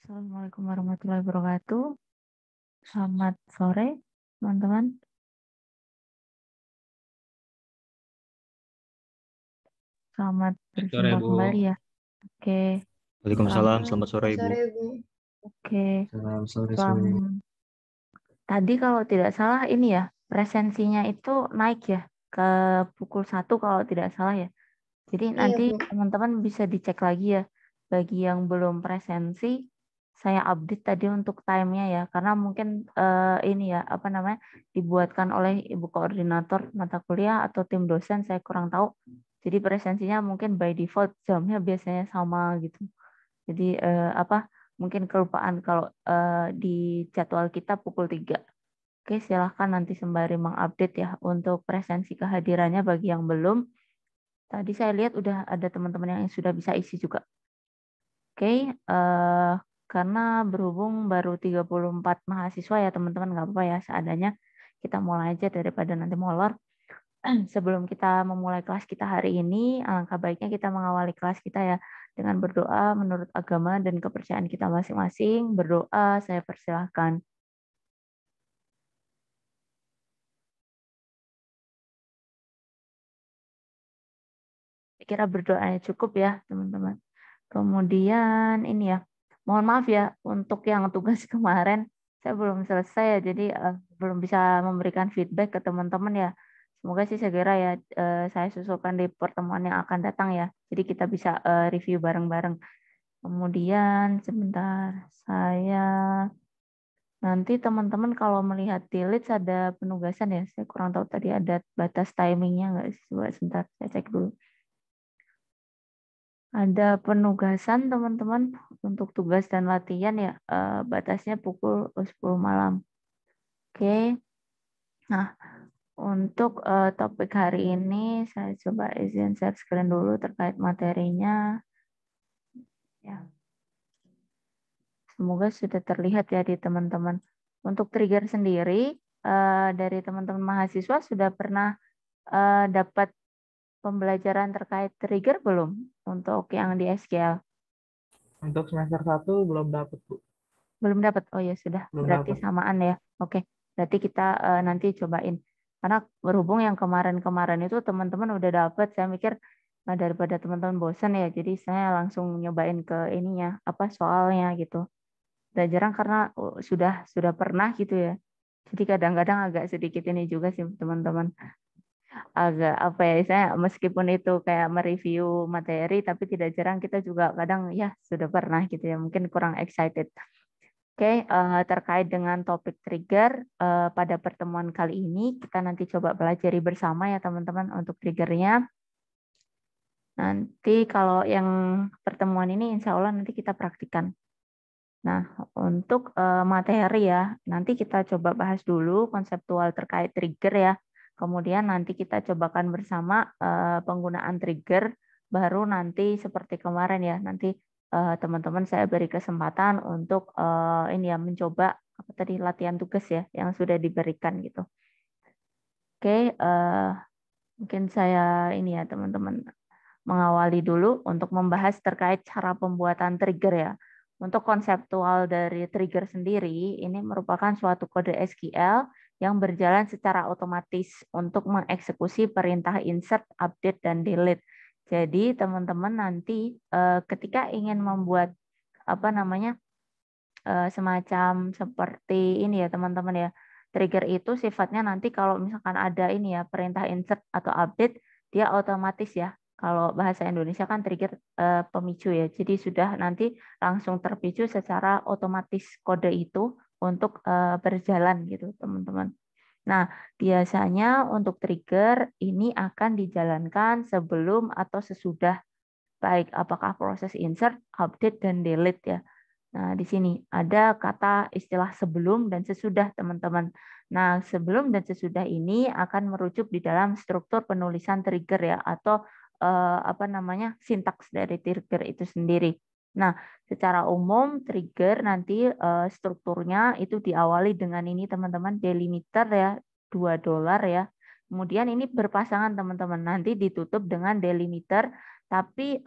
Assalamualaikum warahmatullahi wabarakatuh. Selamat sore, teman-teman. Selamat Sore, berjumpa Bu. kembali ya. Oke, Waalaikumsalam, selamat. selamat sore, Selamat Ibu. sore, Bu. Oke, Salam sore, sore. selam. Tadi kalau tidak salah ini ya, presensinya itu naik ya ke pukul 1 kalau tidak salah ya. Jadi Iya, nanti Bu. teman-teman bisa dicek lagi ya. Bagi yang belum presensi, saya update tadi untuk time-nya ya. Karena mungkin ini ya, apa namanya, dibuatkan oleh Ibu Koordinator mata kuliah atau tim dosen, saya kurang tahu. Jadi presensinya mungkin by default jamnya biasanya sama gitu. Jadi apa, mungkin kelupaan kalau di jadwal kita pukul 3. Oke, silahkan nanti sembari mengupdate ya untuk presensi kehadirannya bagi yang belum. Tadi saya lihat udah ada teman-teman yang sudah bisa isi juga. Oke, karena berhubung baru 34 mahasiswa ya teman-teman, nggak apa-apa ya seadanya. Kita mulai aja daripada nanti molor. Sebelum kita memulai kelas kita hari ini, alangkah baiknya kita mengawali kelas kita ya dengan berdoa menurut agama dan kepercayaan kita masing-masing. Berdoa, saya persilahkan. Saya kira berdoanya cukup ya teman-teman. Kemudian ini ya, mohon maaf ya untuk yang tugas kemarin saya belum selesai ya, jadi belum bisa memberikan feedback ke teman-teman ya. Semoga sih segera ya saya susulkan di pertemuan yang akan datang ya. Jadi kita bisa review bareng-bareng. Kemudian sebentar, saya nanti teman-teman kalau melihat di list ada penugasan ya. Saya kurang tahu tadi ada batas timingnya nggak sih? Coba sebentar, saya cek dulu. Ada penugasan teman-teman untuk tugas dan latihan ya, batasnya pukul 10 malam. Oke, nah untuk topik hari ini saya coba izin share screen dulu terkait materinya. Ya, semoga sudah terlihat ya di teman-teman. Untuk trigger sendiri, dari teman-teman mahasiswa sudah pernah dapat pembelajaran terkait trigger belum untuk yang di SQL? Untuk semester 1 belum dapat, Bu. Belum dapat. Oh ya sudah, Belum berarti dapat. samaan ya. Oke, berarti kita nanti cobain. Karena berhubung yang kemarin-kemarin itu teman-teman udah dapat, saya mikir daripada teman-teman bosan ya, jadi saya langsung nyobain ke ininya, apa soalnya gitu. Udah jarang karena sudah pernah gitu ya. Jadi kadang-kadang agak sedikit ini juga sih teman-teman. Agak apa ya, saya meskipun itu kayak mereview materi, tapi tidak jarang kita juga kadang ya sudah pernah gitu ya, mungkin kurang excited. Oke, terkait dengan topik trigger pada pertemuan kali ini, kita nanti coba pelajari bersama ya teman-teman untuk triggernya. Nanti kalau yang pertemuan ini insya Allah nanti kita praktikan. Nah, untuk materi ya, nanti kita coba bahas dulu konseptual terkait trigger ya. Kemudian nanti kita cobakan bersama penggunaan trigger, baru nanti seperti kemarin ya, nanti teman-teman saya beri kesempatan untuk ini ya mencoba apa tadi latihan tugas ya yang sudah diberikan gitu. Oke, mungkin saya ini ya teman-teman mengawali dulu untuk membahas terkait cara pembuatan trigger ya. Untuk konseptual dari trigger sendiri, ini merupakan suatu kode SQL yang berjalan secara otomatis untuk mengeksekusi perintah insert, update, dan delete. Jadi teman-teman nanti ketika ingin membuat apa namanya semacam seperti ini ya teman-teman ya. Trigger itu sifatnya nanti kalau misalkan ada ini ya perintah insert atau update, dia otomatis ya. Kalau bahasa Indonesia kan trigger pemicu ya. Jadi sudah nanti langsung terpicu secara otomatis kode itu untuk berjalan gitu teman-teman. Nah, biasanya untuk trigger ini akan dijalankan sebelum atau sesudah, baik apakah proses insert, update, dan delete ya. Nah, di sini ada kata istilah sebelum dan sesudah, teman-teman. Nah, sebelum dan sesudah ini akan merujuk di dalam struktur penulisan trigger ya, atau apa namanya, sintaks dari trigger itu sendiri. Nah, secara umum trigger nanti strukturnya itu diawali dengan ini, teman-teman, delimiter ya, $2 ya. Kemudian ini berpasangan, teman-teman. Nanti ditutup dengan delimiter Tapi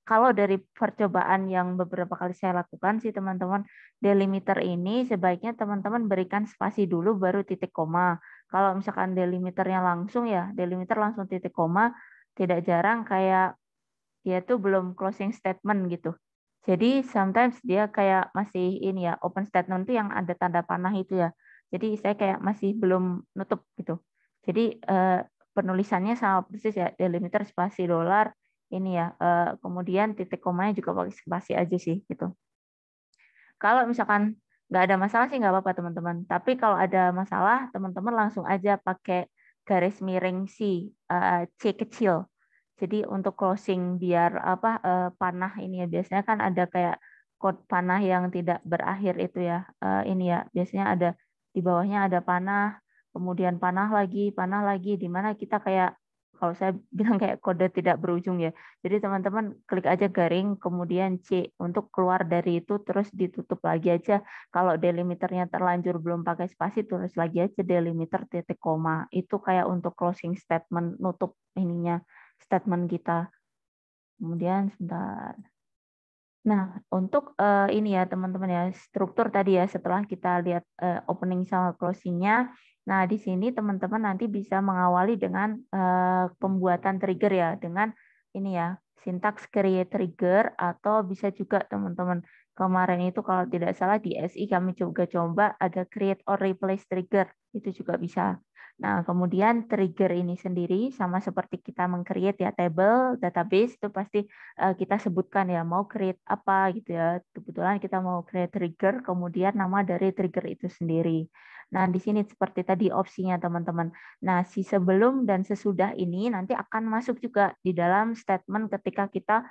kalau dari percobaan yang beberapa kali saya lakukan sih teman-teman, delimiter ini sebaiknya teman-teman berikan spasi dulu baru titik koma. Kalau misalkan delimiternya langsung ya, delimiter langsung titik koma, tidak jarang kayak dia tuh belum closing statement gitu. Jadi sometimes dia kayak masih ini ya, open statement itu yang ada tanda panah itu ya. Jadi saya kayak masih belum nutup gitu. Jadi penulisannya sama persis ya, delimiter spasi dolar ini ya. Kemudian titik komanya juga pakai spasi aja sih gitu. Kalau misalkan nggak ada masalah sih nggak apa-apa teman-teman. Tapi kalau ada masalah, teman-teman langsung aja pakai garis miring C kecil. Jadi untuk closing biar panah ini ya biasanya kan ada kayak kode panah yang tidak berakhir itu ya. Ini ya biasanya ada di bawahnya ada panah, kemudian panah lagi di mana kita kayak kalau saya bilang kayak kode tidak berujung ya. Jadi teman-teman klik aja garing, kemudian C untuk keluar dari itu, terus ditutup lagi aja. Kalau delimiternya terlanjur belum pakai spasi, tulis lagi aja delimiter titik koma. Itu kayak untuk closing statement, nutup ininya, statement kita. Kemudian sebentar. Nah, untuk ini ya teman-teman ya, struktur tadi ya setelah kita lihat opening sama closing-nya. Nah, di sini teman-teman nanti bisa mengawali dengan pembuatan trigger ya, dengan ini ya, sintaks create trigger atau bisa juga teman-teman kemarin itu kalau tidak salah di SI kami juga coba ada create or replace trigger, itu juga bisa. Nah, kemudian trigger ini sendiri sama seperti kita meng-create ya table, database itu pasti kita sebutkan ya mau create apa gitu ya. Kebetulan kita mau create trigger, kemudian nama dari trigger itu sendiri. Nah, di sini seperti tadi opsinya teman-teman. Nah, si sebelum dan sesudah ini nanti akan masuk juga di dalam statement ketika kita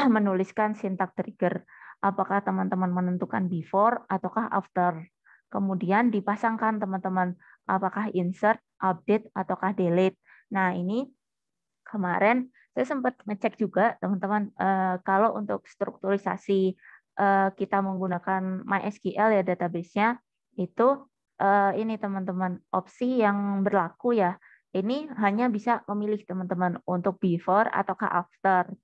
menuliskan sintak trigger. Apakah teman-teman menentukan before ataukah after. Kemudian dipasangkan teman-teman apakah insert, update, ataukah delete. Nah, ini kemarin saya sempat ngecek juga teman-teman kalau untuk strukturisasi kita menggunakan MySQL ya database-nya itu ini teman-teman opsi yang berlaku ya ini hanya bisa memilih teman-teman untuk before ataukah after.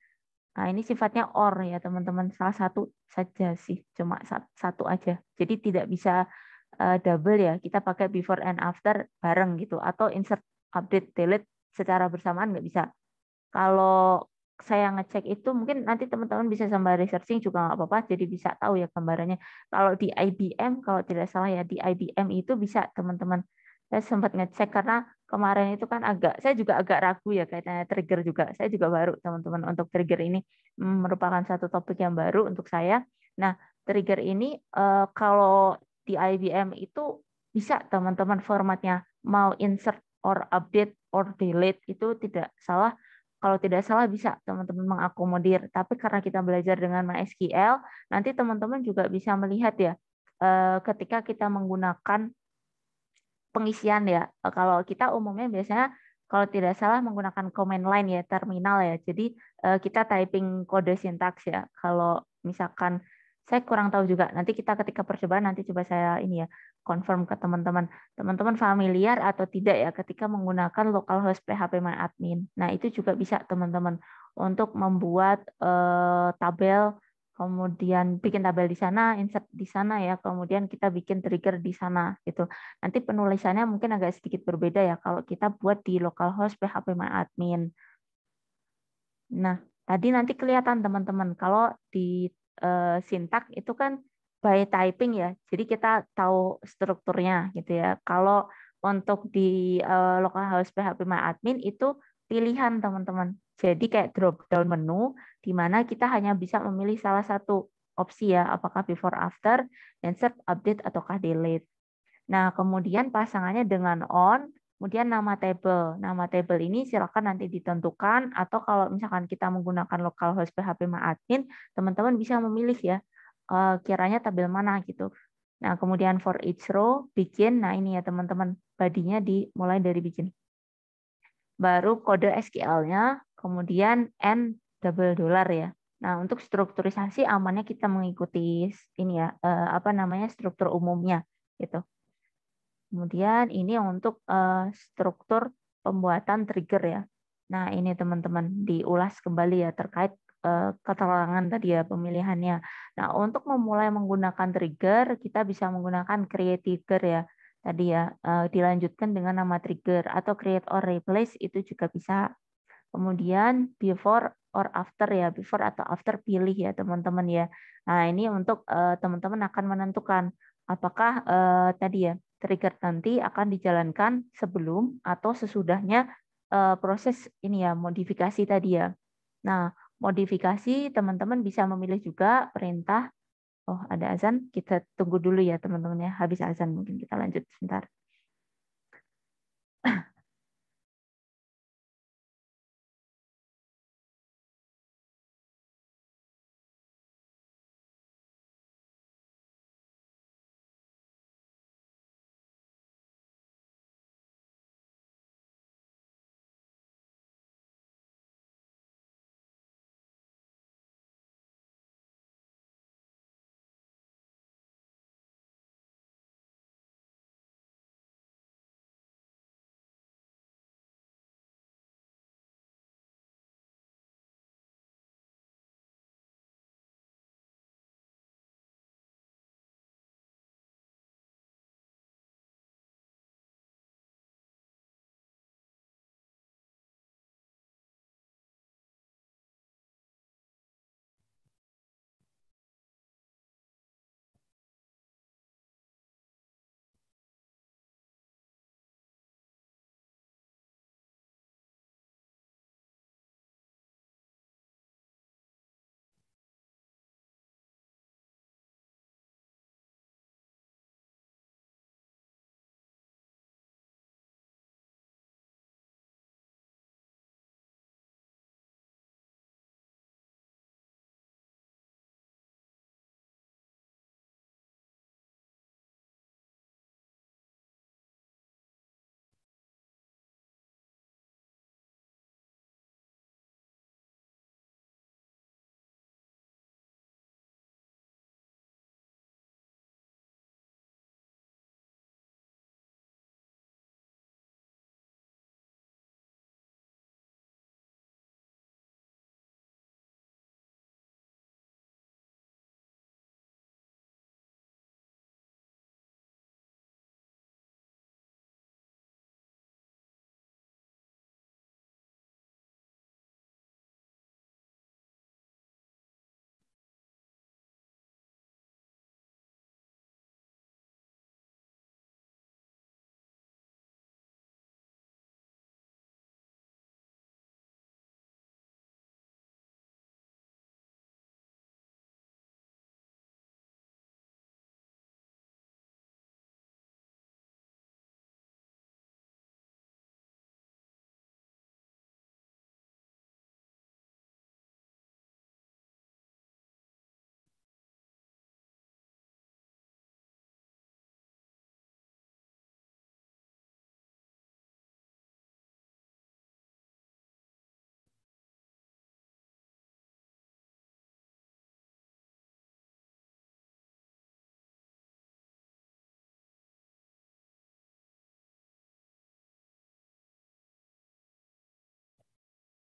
Nah, ini sifatnya or ya teman-teman, salah satu saja sih, cuma satu aja. Jadi tidak bisa double ya, kita pakai before and after bareng gitu atau insert, update, delete secara bersamaan nggak bisa. Kalau saya ngecek itu mungkin nanti teman-teman bisa sambil researching juga nggak apa-apa, jadi bisa tahu ya gambarannya. Kalau di IBM, kalau tidak salah ya di IBM itu bisa teman-teman. Saya sempat ngecek karena kemarin itu kan saya juga agak ragu ya kaitannya trigger juga. Saya juga baru teman-teman untuk trigger ini merupakan satu topik yang baru untuk saya. Nah, trigger ini kalau di IBM itu bisa teman-teman formatnya mau insert or update or delete itu tidak salah. Kalau tidak salah bisa teman-teman mengakomodir. Tapi karena kita belajar dengan MySQL, nanti teman-teman juga bisa melihat ya ketika kita menggunakan pengisian ya. Kalau kita umumnya biasanya kalau tidak salah menggunakan command line ya, terminal ya. Jadi kita typing kode sintaks ya. Kalau misalkan saya kurang tahu juga. Nanti kita ketika percobaan nanti coba saya ini ya confirm ke teman-teman. Teman-teman familiar atau tidak ya ketika menggunakan localhost phpMyAdmin. Nah, itu juga bisa teman-teman untuk membuat tabel, kemudian bikin tabel di sana, insert di sana ya, kemudian kita bikin trigger di sana gitu. Nanti penulisannya mungkin agak sedikit berbeda ya kalau kita buat di localhost phpMyAdmin. Nah, tadi nanti kelihatan teman-teman kalau di sintak itu kan by typing ya. Jadi kita tahu strukturnya gitu ya. Kalau untuk di localhost phpMyAdmin itu pilihan teman-teman. Jadi kayak drop down menu di mana kita hanya bisa memilih salah satu opsi ya, apakah before after, insert, update ataukah delete. Nah, kemudian pasangannya dengan on, kemudian nama table. Nama table ini silakan nanti ditentukan atau kalau misalkan kita menggunakan localhost phpMyAdmin, teman-teman bisa memilih ya kiranya tabel mana gitu. Nah, kemudian for each row bikin, nah ini ya teman-teman, badinya dimulai dari bikin. Baru kode SQL-nya, kemudian N double dollar ya. Nah, untuk strukturisasi amannya kita mengikuti ini ya apa namanya struktur umumnya gitu. Kemudian ini untuk struktur pembuatan trigger ya. Nah, ini teman-teman diulas kembali ya terkait keterangan tadi ya pemilihannya. Nah, untuk memulai menggunakan trigger, kita bisa menggunakan create trigger ya. Tadi ya, dilanjutkan dengan nama trigger atau create or replace itu juga bisa. Kemudian before or after ya, before atau after pilih ya teman-teman ya. Nah, ini untuk teman-teman akan menentukan apakah tadi ya trigger nanti akan dijalankan sebelum atau sesudahnya proses ini ya modifikasi tadi ya. Nah, modifikasi teman-teman bisa memilih juga perintah. Oh, ada azan. Kita tunggu dulu ya teman-teman ya. Habis azan mungkin kita lanjut sebentar.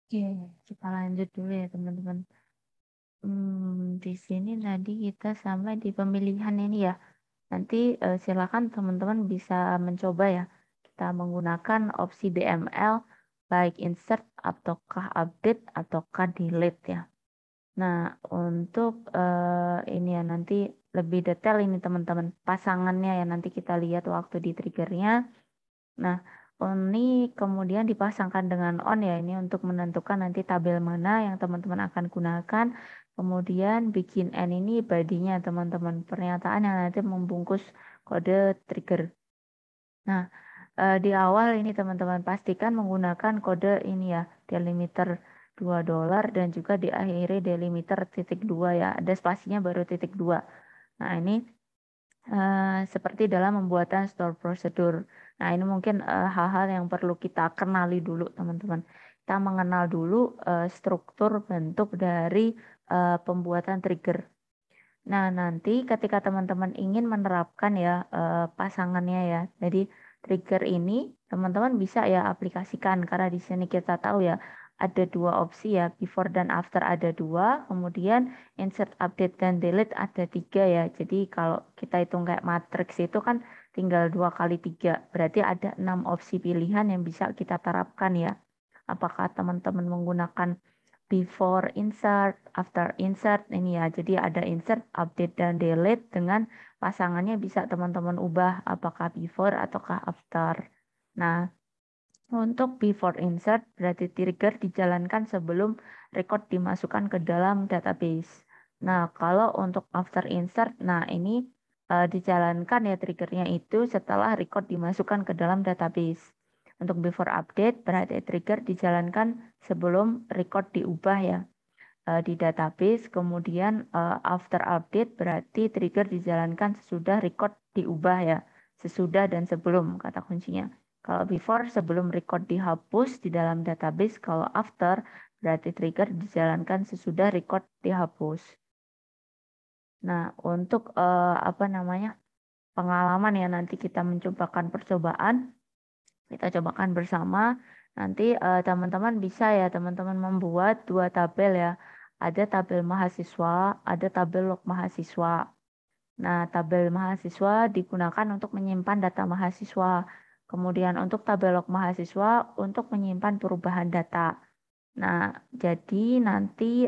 Oke, kita lanjut dulu ya teman-teman. Di sini tadi kita sampai di pemilihan ini ya. Nanti silakan teman-teman bisa mencoba ya. Kita menggunakan opsi DML baik insert ataukah update ataukah delete ya. Nah, untuk ini ya nanti lebih detail ini teman-teman pasangannya ya nanti kita lihat waktu di triggernya. Nah, ini kemudian dipasangkan dengan on ya ini untuk menentukan nanti tabel mana yang teman-teman akan gunakan. Kemudian bikin N ini badinya teman-teman pernyataan yang nanti membungkus kode trigger. Nah, di awal ini teman-teman pastikan menggunakan kode ini ya delimiter $2 dan juga diakhiri delimiter .2 ya. Ada spasinya baru .2. Nah, ini seperti dalam pembuatan store procedure. Nah, ini mungkin hal-hal yang perlu kita kenali dulu, teman-teman. Kita mengenal dulu struktur bentuk dari pembuatan trigger. Nah, nanti ketika teman-teman ingin menerapkan ya pasangannya ya. Jadi trigger ini teman-teman bisa ya aplikasikan karena di sini kita tahu ya ada dua opsi ya, before dan after ada dua, kemudian insert, update, dan delete ada tiga ya. Jadi kalau kita hitung kayak matriks itu kan tinggal 2 kali 3, berarti ada 6 opsi pilihan yang bisa kita terapkan ya. Apakah teman-teman menggunakan before insert, after insert ini ya. Jadi ada insert, update, dan delete dengan pasangannya bisa teman-teman ubah apakah before ataukah after. Nah, untuk before insert berarti trigger dijalankan sebelum record dimasukkan ke dalam database. Nah, kalau untuk after insert, nah ini dijalankan ya triggernya itu setelah record dimasukkan ke dalam database. Untuk before update berarti trigger dijalankan sebelum record diubah ya di database. Kemudian after update berarti trigger dijalankan sesudah record diubah ya. Sesudah dan sebelum kata kuncinya. Kalau before sebelum record dihapus di dalam database, kalau after berarti trigger dijalankan sesudah record dihapus. Nah, untuk apa namanya? Pengalaman ya nanti kita mencobakan percobaan, kita cobakan bersama. Nanti teman-teman bisa ya teman-teman membuat 2 tabel ya. Ada tabel mahasiswa, ada tabel log mahasiswa. Nah, tabel mahasiswa digunakan untuk menyimpan data mahasiswa. Kemudian untuk tabel log mahasiswa untuk menyimpan perubahan data. Nah, jadi nanti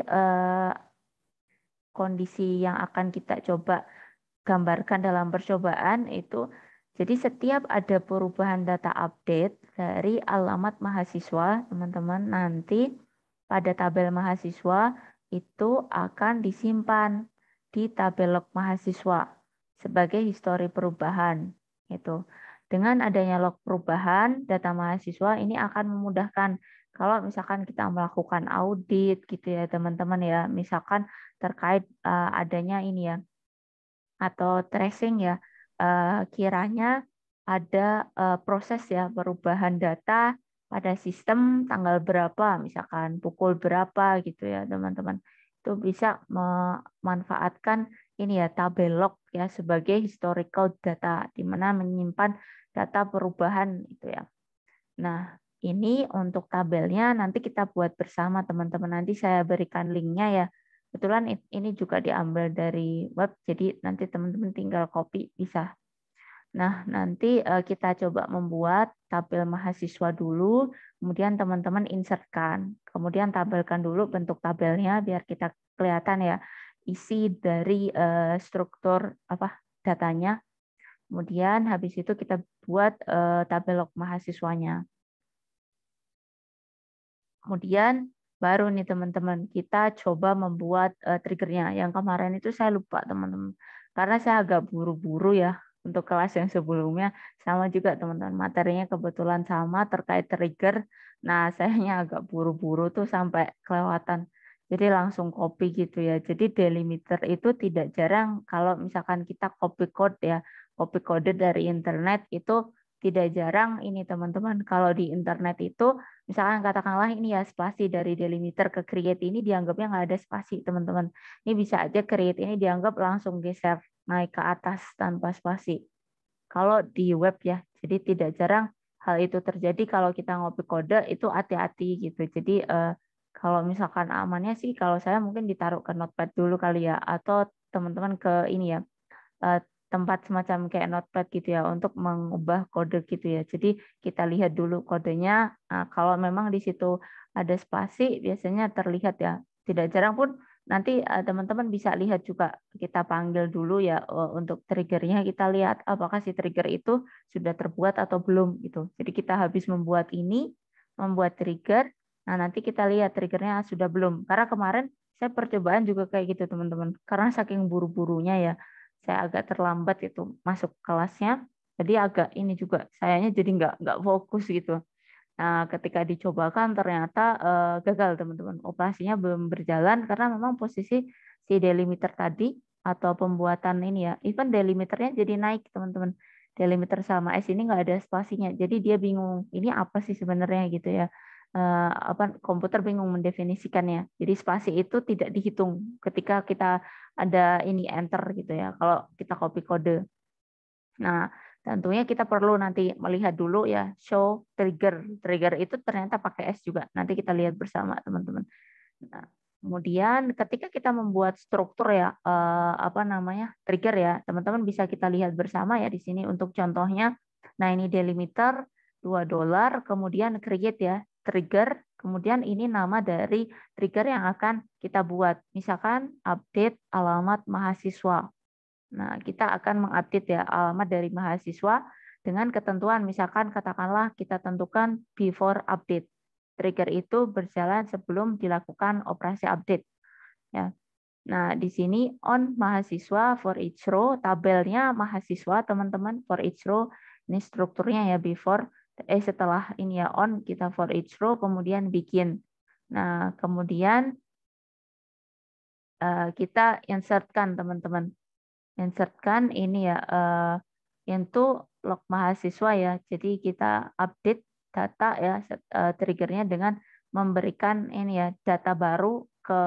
kondisi yang akan kita coba gambarkan dalam percobaan itu, jadi setiap ada perubahan data update dari alamat mahasiswa, teman-teman, nanti pada tabel mahasiswa itu akan disimpan di tabel log mahasiswa sebagai histori perubahan. Itu. Dengan adanya log perubahan, data mahasiswa ini akan memudahkan kalau misalkan kita melakukan audit gitu ya teman-teman ya, misalkan terkait adanya ini ya, atau tracing ya, kiranya ada proses ya perubahan data pada sistem tanggal berapa, misalkan pukul berapa gitu ya teman-teman. Itu bisa memanfaatkan ini ya tabel log ya sebagai historical data di mana menyimpan data perubahan itu ya. Nah, ini untuk tabelnya nanti kita buat bersama teman-teman. Nanti saya berikan linknya ya. Kebetulan ini juga diambil dari web, jadi nanti teman-teman tinggal copy bisa. Nah, nanti kita coba membuat tabel mahasiswa dulu, kemudian teman-teman insertkan. Kemudian tabelkan dulu bentuk tabelnya biar kita kelihatan ya isi dari struktur apa datanya. Kemudian habis itu kita buat tabel log mahasiswanya. Kemudian baru nih teman-teman kita coba membuat triggernya. Yang kemarin itu saya lupa teman-teman. Karena saya agak buru-buru ya untuk kelas yang sebelumnya. Sama juga teman-teman. Materinya kebetulan sama terkait trigger. Nah sayanya agak buru-buru tuh sampai kelewatan. Jadi langsung copy gitu ya. Jadi delimiter itu tidak jarang kalau misalkan kita copy code ya. Copy kode dari internet itu tidak jarang ini teman-teman. Kalau di internet itu misalkan katakanlah ini ya spasi dari delimiter ke create ini dianggapnya nggak ada spasi teman-teman. Ini bisa aja create ini dianggap langsung geser naik ke atas tanpa spasi. Kalau di web ya, jadi tidak jarang hal itu terjadi kalau kita ngopi kode itu hati-hati gitu. Jadi kalau misalkan amannya sih kalau saya mungkin ditaruh ke notepad dulu kali ya atau teman-teman ke ini ya tempat semacam kayak notepad gitu ya untuk mengubah kode gitu ya. Jadi kita lihat dulu kodenya. Nah, kalau memang di situ ada spasi biasanya terlihat ya. Tidak jarang pun nanti teman-teman bisa lihat juga kita panggil dulu ya untuk triggernya kita lihat apakah si trigger itu sudah terbuat atau belum gitu. Jadi kita habis membuat ini, membuat trigger. Nah, nanti kita lihat triggernya sudah belum. Karena kemarin saya percobaan juga kayak gitu teman-teman. Karena saking buru-burunya ya saya agak terlambat itu masuk kelasnya, jadi agak ini juga sayanya jadi nggak fokus gitu. Nah, ketika dicobakan ternyata gagal teman-teman, operasinya belum berjalan karena memang posisi si delimiter tadi atau pembuatan ini ya, even delimiternya jadi naik teman-teman. Delimiter sama S ini nggak ada spasinya, jadi dia bingung ini apa sih sebenarnya gitu ya. Apa komputer bingung mendefinisikannya. Jadi spasi itu tidak dihitung ketika kita ada ini enter gitu ya. Kalau kita copy kode. Nah, Tentunya kita perlu nanti melihat dulu ya, show trigger. Trigger itu ternyata pakai S juga. Nanti kita lihat bersama teman-teman. Nah, kemudian ketika kita membuat struktur ya, apa namanya, trigger ya, teman-teman bisa kita lihat bersama ya di sini untuk contohnya. Nah, ini delimiter $2, kemudian create ya, trigger, kemudian ini nama dari trigger yang akan kita buat. Misalkan update alamat mahasiswa. Nah, kita akan mengupdate ya alamat dari mahasiswa dengan ketentuan, misalkan katakanlah kita tentukan before update. Trigger itu berjalan sebelum dilakukan operasi update. Ya. Nah, di sini on mahasiswa for each row, tabelnya mahasiswa teman-teman for each row. Ini strukturnya ya before, setelah ini ya on kita for each row, kemudian bikin. Nah, kemudian kita insertkan teman-teman. Insertkan ini ya itu log mahasiswa ya. Jadi kita update data ya triggernya dengan memberikan ini ya data baru ke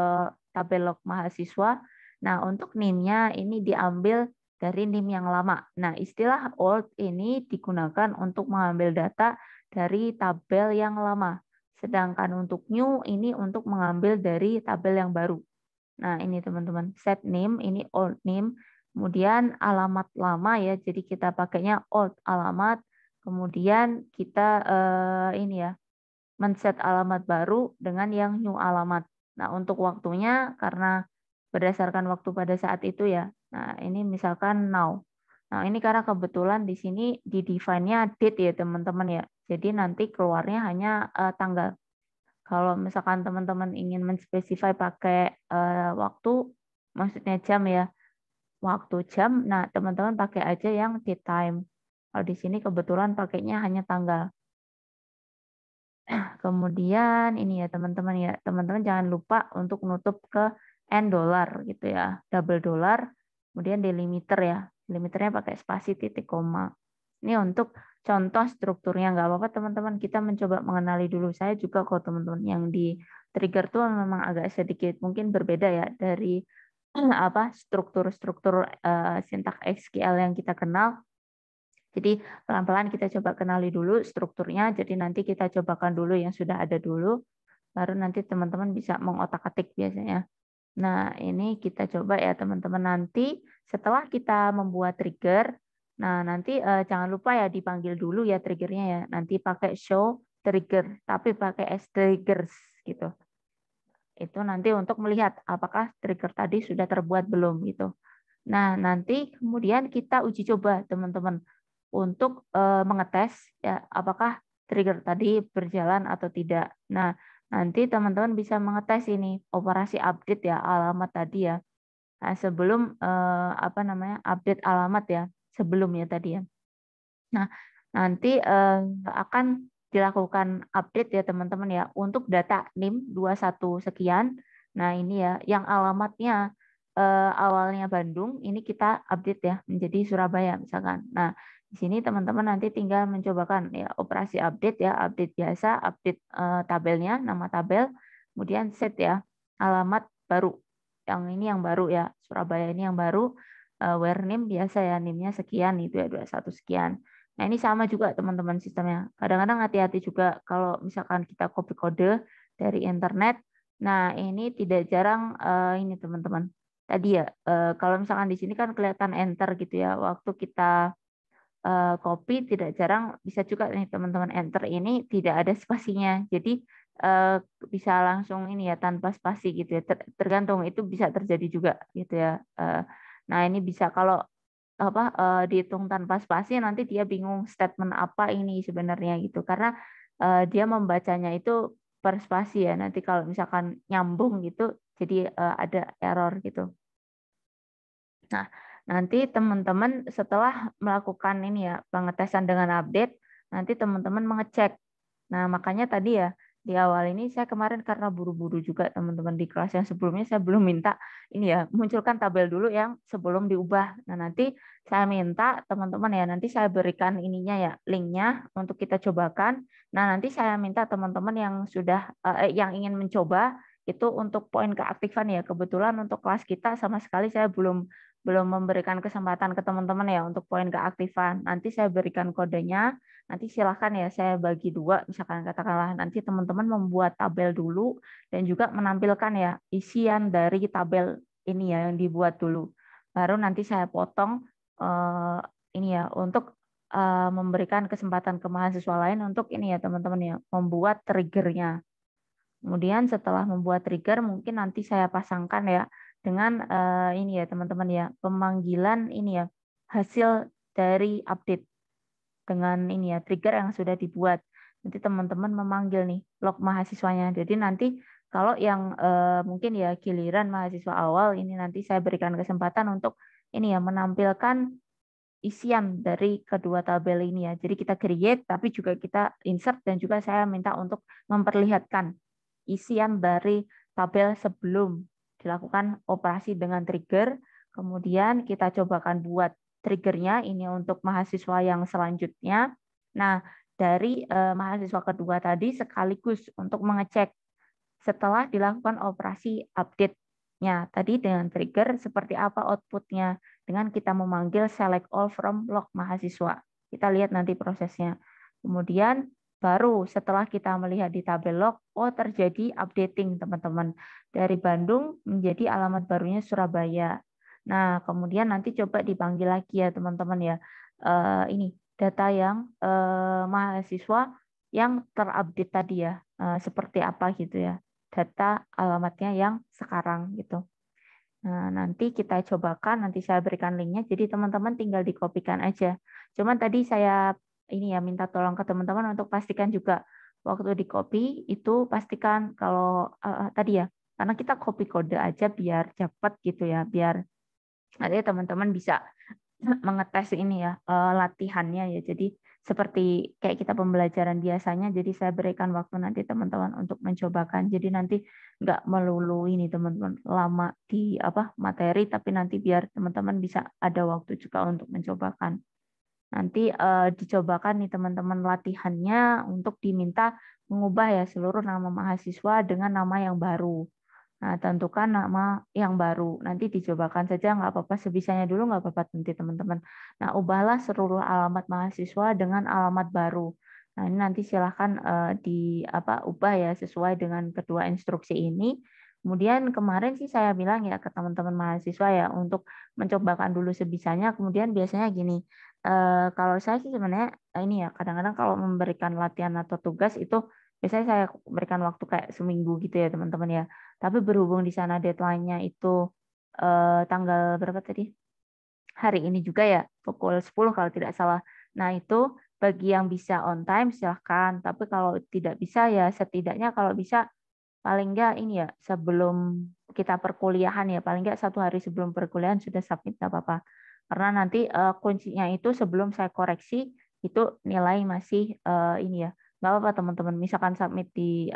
tabel log mahasiswa. Nah, untuk NIM-nya ini diambil dari NIM yang lama. Nah, istilah old ini digunakan untuk mengambil data dari tabel yang lama. Sedangkan untuk new ini untuk mengambil dari tabel yang baru. Nah, ini teman-teman, set name, ini old name, kemudian alamat lama ya, jadi kita pakainya old alamat, kemudian kita ini ya, men-set alamat baru dengan yang new alamat. Nah, untuk waktunya, karena berdasarkan waktu pada saat itu ya, nah ini misalkan now. Nah, ini karena kebetulan di sini di define-nya date ya teman-teman ya, jadi nanti keluarnya hanya tanggal. Kalau misalkan teman-teman ingin menspesify pakai waktu, maksudnya jam ya, waktu jam, nah teman-teman pakai aja yang date time. Kalau di sini kebetulan pakainya hanya tanggal. Kemudian ini ya teman-teman ya, teman-teman jangan lupa untuk nutup ke N dollar gitu ya, double dollar, kemudian delimiter ya, delimiternya pakai spasi titik koma. Ini untuk contoh strukturnya, nggak apa-apa teman-teman, kita mencoba mengenali dulu. Saya juga kok teman-teman yang di trigger tuh memang agak sedikit mungkin berbeda ya dari apa struktur-struktur sintak SQL yang kita kenal. Jadi pelan-pelan kita coba kenali dulu strukturnya. Jadi nanti kita cobakan dulu yang sudah ada dulu, baru nanti teman-teman bisa mengotak-atik biasanya. Nah, ini kita coba ya teman-teman, nanti setelah kita membuat trigger, nah nanti jangan lupa ya dipanggil dulu ya triggernya ya. Nanti pakai show trigger, tapi pakai S triggers gitu. Itu nanti untuk melihat apakah trigger tadi sudah terbuat belum gitu. Nah, nanti kemudian kita uji coba teman-teman untuk mengetes ya apakah trigger tadi berjalan atau tidak. Nah, nanti teman-teman bisa mengetes ini operasi update ya alamat tadi ya. Nah, sebelum apa namanya update alamat ya sebelumnya tadi ya. Nah, nanti akan dilakukan update ya teman-teman ya untuk data NIM 21 sekian. Nah, ini ya yang alamatnya awalnya Bandung, ini kita update ya menjadi Surabaya misalkan. Nah, di sini teman-teman nanti tinggal mencobakan ya operasi update ya, update biasa, update tabelnya, nama tabel, kemudian set ya alamat baru. Yang ini yang baru ya, Surabaya ini yang baru, where name biasa ya, NIM-nya sekian itu ya 21 sekian. Nah, ini sama juga teman-teman sistemnya. Kadang-kadang hati-hati juga kalau misalkan kita copy kode dari internet. Nah, ini tidak jarang ini teman-teman. Tadi ya, kalau misalkan di sini kan kelihatan enter gitu ya. Waktu kita copy tidak jarang bisa juga nih teman-teman enter ini tidak ada spasinya. Jadi bisa langsung ini ya tanpa spasi gitu ya. Tergantung itu bisa terjadi juga gitu ya. Nah, ini bisa kalau apa dihitung tanpa spasi nanti dia bingung statement apa ini sebenarnya gitu karena dia membacanya itu per spasi ya nanti kalau misalkan nyambung gitu jadi ada error gitu. Nah, nanti teman-teman setelah melakukan ini ya pengetesan dengan update nanti teman-teman mengecek. Nah, makanya tadi ya di awal ini saya kemarin karena buru-buru juga teman-teman di kelas yang sebelumnya saya belum minta ini ya munculkan tabel dulu yang sebelum diubah. Nah, nanti saya minta teman-teman ya nanti saya berikan ininya ya linknya untuk kita cobakan. Nah, nanti saya minta teman-teman yang sudah yang ingin mencoba itu untuk poin keaktifan ya. Kebetulan untuk kelas kita sama sekali saya belum belum memberikan kesempatan ke teman-teman ya untuk poin keaktifan. Nanti saya berikan kodenya, nanti silahkan ya saya bagi dua, misalkan katakanlah nanti teman-teman membuat tabel dulu dan juga menampilkan ya isian dari tabel ini ya yang dibuat dulu. Baru nanti saya potong ini ya untuk memberikan kesempatan ke mahasiswa lain untuk ini ya teman-teman ya membuat triggernya. Kemudian setelah membuat trigger mungkin nanti saya pasangkan ya dengan ini ya teman-teman ya pemanggilan ini ya hasil dari update dengan ini ya trigger yang sudah dibuat. Nanti teman-teman memanggil nih log mahasiswanya. Jadi nanti kalau yang mungkin ya giliran mahasiswa awal ini nanti saya berikan kesempatan untuk ini ya menampilkan isian dari kedua tabel ini ya. Jadi kita create tapi juga kita insert dan juga saya minta untuk memperlihatkan isian dari tabel sebelum dilakukan operasi dengan trigger. Kemudian kita cobakan buat triggernya ini untuk mahasiswa yang selanjutnya. Nah, dari mahasiswa kedua tadi sekaligus untuk mengecek setelah dilakukan operasi update-nya tadi dengan trigger seperti apa output-nya dengan kita memanggil select all from log mahasiswa. Kita lihat nanti prosesnya. Kemudian baru setelah kita melihat di tabel log, oh terjadi updating teman-teman. Dari Bandung menjadi alamat barunya Surabaya. Nah, kemudian nanti coba dipanggil lagi ya teman-teman ya. Ini data yang mahasiswa yang terupdate tadi ya. Seperti apa gitu ya. Data alamatnya yang sekarang gitu. Nah, nanti kita cobakan, nanti saya berikan linknya, jadi teman-teman tinggal dikopikan aja. Cuman tadi saya ini ya minta tolong ke teman-teman untuk pastikan juga waktu di copy itu pastikan kalau tadi ya, karena kita copy kode aja biar cepat gitu ya, biar nanti teman-teman bisa mengetes ini ya latihannya ya. Jadi seperti kayak kita pembelajaran biasanya. Jadi saya berikan waktu nanti teman-teman untuk mencobakan. Jadi nanti nggak melulu ini teman-teman lama di materi, tapi nanti biar teman-teman bisa ada waktu juga untuk mencobakan. Nanti dicobakan nih teman-teman latihannya untuk diminta mengubah ya seluruh nama mahasiswa dengan nama yang baru. Nah, tentukan nama yang baru. Nanti dicobakan saja, nggak apa-apa. Sebisanya dulu, nggak apa-apa nanti teman-teman. Nah, ubahlah seluruh alamat mahasiswa dengan alamat baru. Nah, ini nanti silahkan ubah ya sesuai dengan kedua instruksi ini. Kemudian kemarin sih saya bilang ya ke teman-teman mahasiswa ya untuk mencobakan dulu sebisanya. Kemudian biasanya gini, kalau saya sih sebenarnya ini ya kadang-kadang kalau memberikan latihan atau tugas itu biasanya saya berikan waktu kayak seminggu gitu ya teman-teman ya. Tapi berhubung di sana deadline-nya itu tanggal berapa tadi? Hari ini juga ya, pukul 10 kalau tidak salah. Nah, itu bagi yang bisa on time silahkan. Tapi kalau tidak bisa ya setidaknya kalau bisa paling enggak ini ya sebelum kita perkuliahan ya, paling enggak 1 hari sebelum perkuliahan sudah submit nggak apa-apa. Karena nanti kuncinya itu sebelum saya koreksi itu nilai masih ini ya nggak apa-apa teman-teman. Misalkan submit di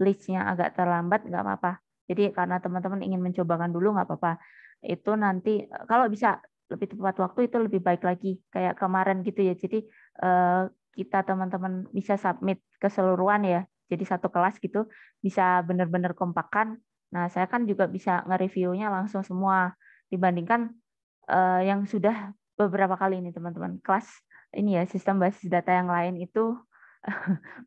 listnya agak terlambat nggak apa-apa. Jadi karena teman-teman ingin mencobakan dulu nggak apa-apa. Itu nanti kalau bisa lebih tepat waktu itu lebih baik lagi kayak kemarin gitu ya. Jadi kita teman-teman bisa submit keseluruhan ya. Jadi satu kelas gitu bisa benar-benar kompakan. Nah, saya kan juga bisa nge-reviewnya langsung semua dibandingkan yang sudah beberapa kali ini teman-teman. Kelas ini ya sistem basis data yang lain itu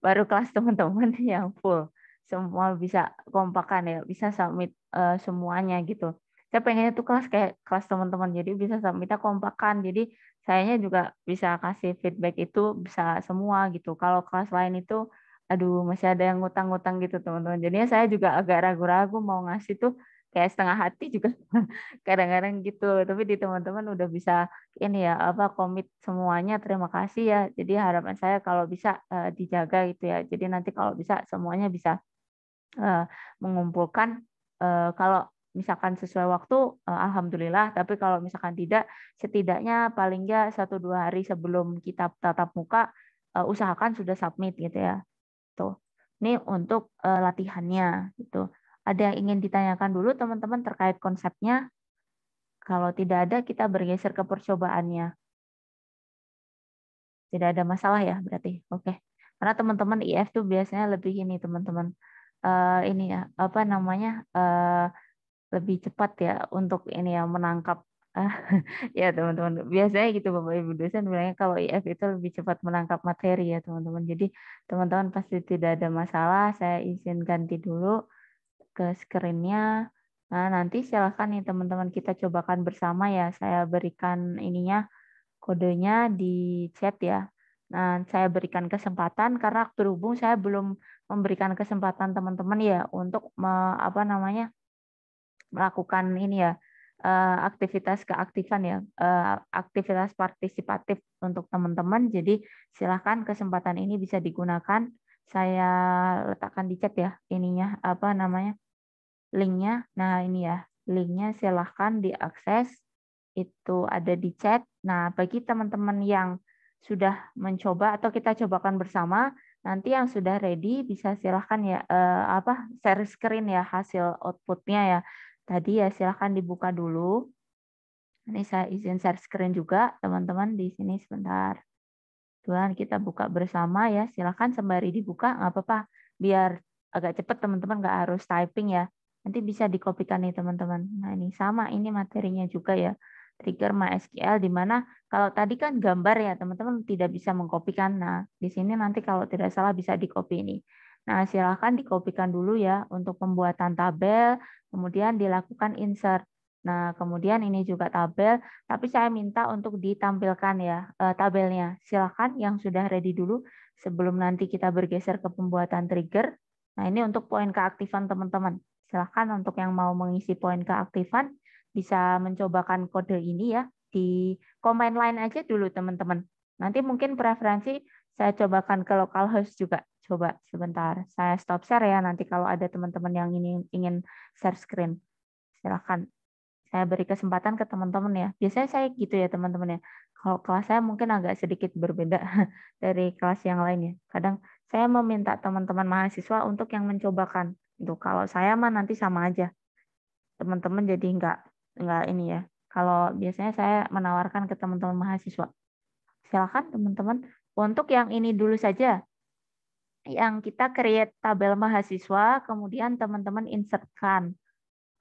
baru kelas teman-teman yang full. Semua bisa kompakan ya, bisa submit semuanya gitu. Saya pengennya tuh kelas kayak kelas teman-teman, jadi bisa submitnya kompakan. Jadi sayanya juga bisa kasih feedback itu bisa semua gitu. Kalau kelas lain itu aduh masih ada yang ngutang-ngutang gitu teman-teman. Jadinya saya juga agak ragu-ragu mau ngasih tuh kayak setengah hati juga kadang-kadang gitu. Tapi di teman-teman udah bisa ini ya komit semuanya. Terima kasih ya. Jadi harapan saya kalau bisa dijaga gitu ya. Jadi nanti kalau bisa semuanya bisa mengumpulkan kalau misalkan sesuai waktu alhamdulillah, tapi kalau misalkan tidak setidaknya paling enggak 1-2 hari sebelum kita tatap muka usahakan sudah submit gitu ya. Tuh. Ini untuk latihannya gitu. Ada yang ingin ditanyakan dulu teman-teman terkait konsepnya? Kalau tidak ada kita bergeser ke percobaannya. Tidak ada masalah ya berarti. Oke. Karena teman-teman IF tuh biasanya lebih ini teman-teman. Ini ya, lebih cepat ya untuk ini ya menangkap Ya teman-teman, biasanya gitu Bapak Ibu dosen bilangnya kalau IF itu lebih cepat menangkap materi ya teman-teman. Jadi teman-teman pasti tidak ada masalah. Saya izin ganti dulu ke screen-nya. Nah, nanti silakan nih teman-teman kita cobakan bersama ya. Saya berikan ininya kodenya di chat ya. Nah, saya berikan kesempatan karena berhubung saya belum memberikan kesempatan teman-teman ya untuk apa namanya melakukan ini ya aktivitas keaktifan ya aktivitas partisipatif untuk teman-teman. Jadi silahkan kesempatan ini bisa digunakan. Saya letakkan di chat ya ininya apa namanya linknya. Nah ini ya linknya silahkan diakses itu ada di chat. Nah bagi teman-teman yang sudah mencoba atau kita cobakan bersama, nanti yang sudah ready bisa silahkan ya apa share screen ya hasil outputnya ya. Tadi ya silahkan dibuka dulu. Ini saya izin share screen juga teman-teman di sini sebentar. Tuhan kita buka bersama ya. Silahkan sembari dibuka nggak apa-apa. Biar agak cepat teman-teman nggak harus typing ya. Nanti bisa dikopikan nih teman-teman. Nah ini sama ini materinya juga ya. Trigger MySQL di mana kalau tadi kan gambar ya teman-teman tidak bisa mengkopikan. Nah di sini nanti kalau tidak salah bisa dikopi ini. Nah silahkan dikopikan dulu ya untuk pembuatan tabel. Kemudian dilakukan insert. Nah kemudian ini juga tabel. Tapi saya minta untuk ditampilkan ya tabelnya. Silakan yang sudah ready dulu sebelum nanti kita bergeser ke pembuatan trigger. Nah ini untuk poin keaktifan teman-teman. Silakan untuk yang mau mengisi poin keaktifan bisa mencobakan kode ini ya di command line aja dulu teman-teman. Nanti mungkin preferensi saya cobakan ke localhost juga. Coba sebentar. Saya stop share ya nanti kalau ada teman-teman yang ingin share screen. Silakan. Saya beri kesempatan ke teman-teman ya. Biasanya saya gitu ya teman-teman ya. Kalau kelas saya mungkin agak sedikit berbeda dari kelas yang lain ya. Kadang saya meminta teman-teman mahasiswa untuk yang mencobakan. Itu kalau saya mah nanti sama aja. Teman-teman jadi nggak ini ya. Kalau biasanya saya menawarkan ke teman-teman mahasiswa. Silakan teman-teman untuk yang ini dulu saja. Yang kita create tabel mahasiswa, kemudian teman-teman insertkan.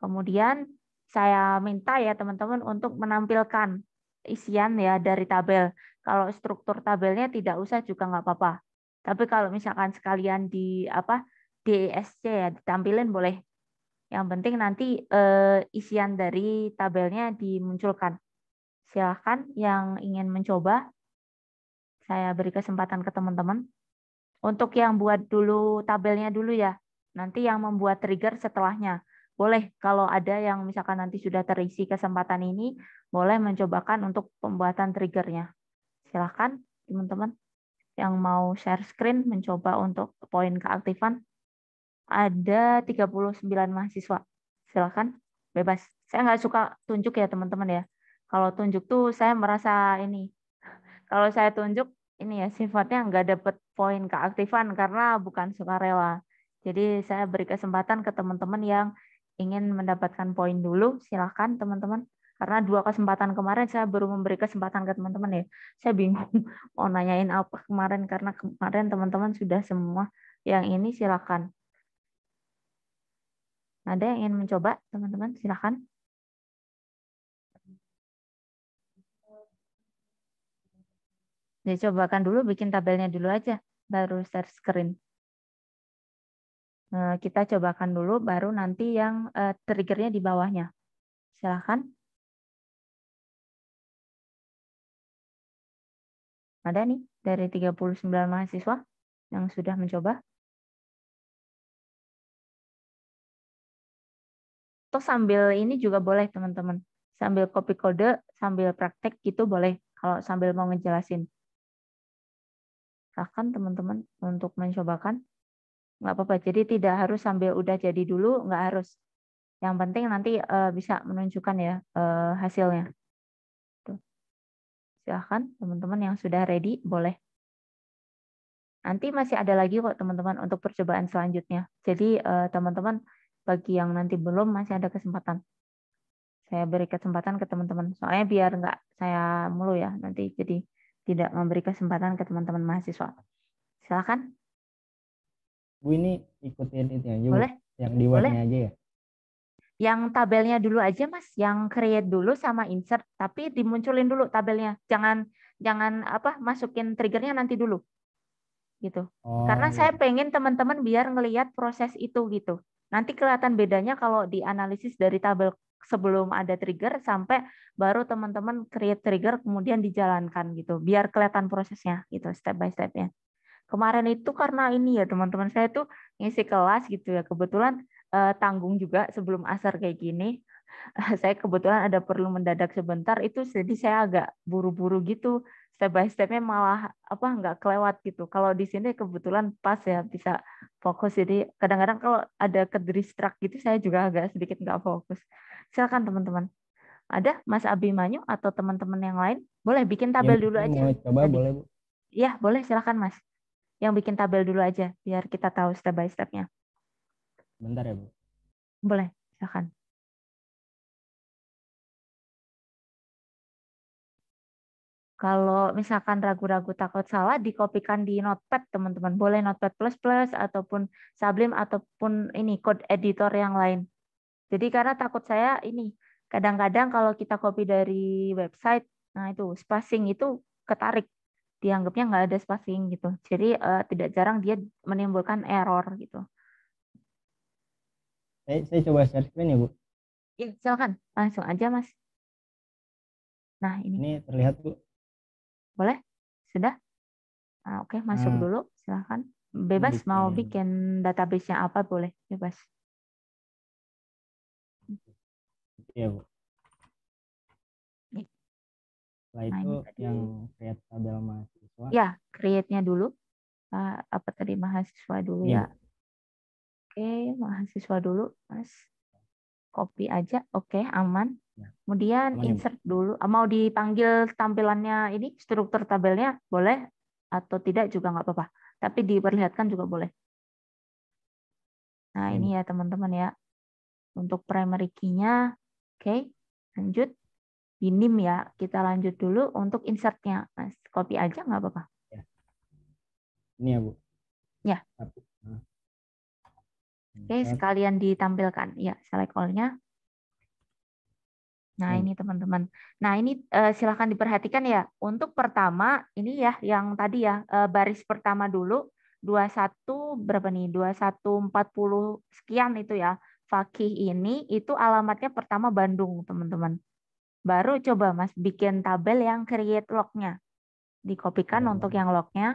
Kemudian saya minta ya teman-teman untuk menampilkan isian ya dari tabel. Kalau struktur tabelnya tidak usah juga nggak apa-apa. Tapi kalau misalkan sekalian di apa DSC ya ditampilin boleh. Yang penting nanti isian dari tabelnya dimunculkan. Silakan yang ingin mencoba. Saya beri kesempatan ke teman-teman. Untuk yang buat dulu tabelnya dulu ya. Nanti yang membuat trigger setelahnya. Boleh kalau ada yang misalkan nanti sudah terisi kesempatan ini, boleh mencobakan untuk pembuatan triggernya. Silahkan teman-teman yang mau share screen mencoba untuk poin keaktifan. Ada 39 mahasiswa. Silahkan, bebas. Saya nggak suka tunjuk ya teman-teman ya. Kalau tunjuk tuh saya merasa ini kalau saya tunjuk ini ya sifatnya nggak dapat poin keaktifan karena bukan sukarela. Jadi saya beri kesempatan ke teman-teman yang ingin mendapatkan poin dulu, silakan teman-teman. Karena 2 kesempatan kemarin saya baru memberi kesempatan ke teman-teman ya. Saya bingung mau nanyain apa kemarin karena kemarin teman-teman sudah semua yang ini silakan. Ada yang ingin mencoba teman-teman silakan. Jadi cobakan dulu bikin tabelnya dulu aja, baru share screen. Kita cobakan dulu, baru nanti yang triggernya di bawahnya. Silahkan. Ada nih dari 39 mahasiswa yang sudah mencoba. Atau sambil ini juga boleh teman-teman. Sambil copy kode, sambil praktek gitu boleh. Kalau sambil mau ngejelasin. Silahkan teman-teman untuk mencobakan. Nggak apa-apa. Jadi tidak harus sambil udah jadi dulu, nggak harus. Yang penting nanti bisa menunjukkan ya hasilnya. Tuh. Silahkan teman-teman yang sudah ready, boleh. Nanti masih ada lagi kok teman-teman untuk percobaan selanjutnya. Jadi teman-teman bagi yang nanti belum masih ada kesempatan. Saya beri kesempatan ke teman-teman. Soalnya biar nggak saya mulu ya nanti jadi tidak memberi kesempatan ke teman-teman mahasiswa. Silakan. Bu ini ikutin itu aja Bu, Boleh? yang di Boleh? webnya aja ya. Yang tabelnya dulu aja Mas, yang create dulu sama insert, tapi dimunculin dulu tabelnya. Jangan apa masukin triggernya nanti dulu gitu. Oh Karena iya. saya pengen teman-teman biar ngelihat proses itu gitu. Nanti kelihatan bedanya kalau dianalisis dari tabel sebelum ada trigger sampai baru teman-teman create trigger kemudian dijalankan gitu. Biar kelihatan prosesnya gitu step by step-nya. Kemarin itu karena ini ya teman-teman saya tuh ngisi kelas gitu ya. Kebetulan tanggung juga sebelum asar kayak gini. Saya kebetulan ada perlu mendadak sebentar itu jadi saya agak buru-buru gitu step by stepnya malah apa nggak kelewat gitu. Kalau di sini kebetulan pas ya bisa fokus jadi kadang-kadang kalau ada ke distract gitu saya juga agak sedikit nggak fokus. Silakan teman-teman. Ada Mas Abimanyu atau teman-teman yang lain boleh bikin Ya, tabel dulu saya aja mau coba tadi. boleh Bu? Ya boleh silakan Mas. Yang bikin tabel dulu aja biar kita tahu step by stepnya. Bentar ya Bu. Boleh silakan. Kalau misalkan ragu-ragu takut salah, dikopikan di Notepad, teman-teman. Boleh Notepad++, ataupun Sublime, ataupun ini, code editor yang lain. Jadi karena takut saya ini, kadang-kadang kalau kita copy dari website, nah itu, spacing itu ketarik. Dianggapnya nggak ada spacing gitu. Jadi tidak jarang dia menimbulkan error gitu. Saya coba share screen ya Bu. Ya, silakan. Langsung aja, Mas. Nah, ini. Ini terlihat Bu. Boleh? Sudah? Nah, oke, masuk Nah, dulu. Silakan. ini Bebas mau bikin bikin database-nya apa boleh, bebas. ya Bu. Nih. Setelah Nah, itu ini tadi. yang create tabel mahasiswa. Ya, create-nya dulu. Apa tadi mahasiswa dulu Ini ya. Bu. Oke, mahasiswa dulu, Mas. Copy aja. Oke, aman. Ya, Kemudian aman ya Bu. insert dulu. Mau dipanggil tampilannya ini, struktur tabelnya boleh atau tidak juga nggak apa-apa. Tapi diperlihatkan juga boleh. Nah, Ini ini Bu. ya teman-teman ya. Untuk primary key-nya, oke, lanjut. Di NIM ya, kita lanjut dulu untuk insert-nya. Mas, copy aja nggak apa-apa. Ya. Ini ya Bu. Ya, Satu. Nah, oke, insert. sekalian ditampilkan. Ya, select all-nya. Nah, Ini Bu. ini teman-teman. Nah, ini silakan diperhatikan ya. Untuk pertama, ini ya yang tadi ya, baris pertama dulu 21 berapa nih? 2140 sekian itu ya. Fakih ini itu alamatnya pertama Bandung, teman-teman. Baru coba Mas bikin tabel yang create log-nya. Dikopikan Ya, untuk boleh. yang log-nya.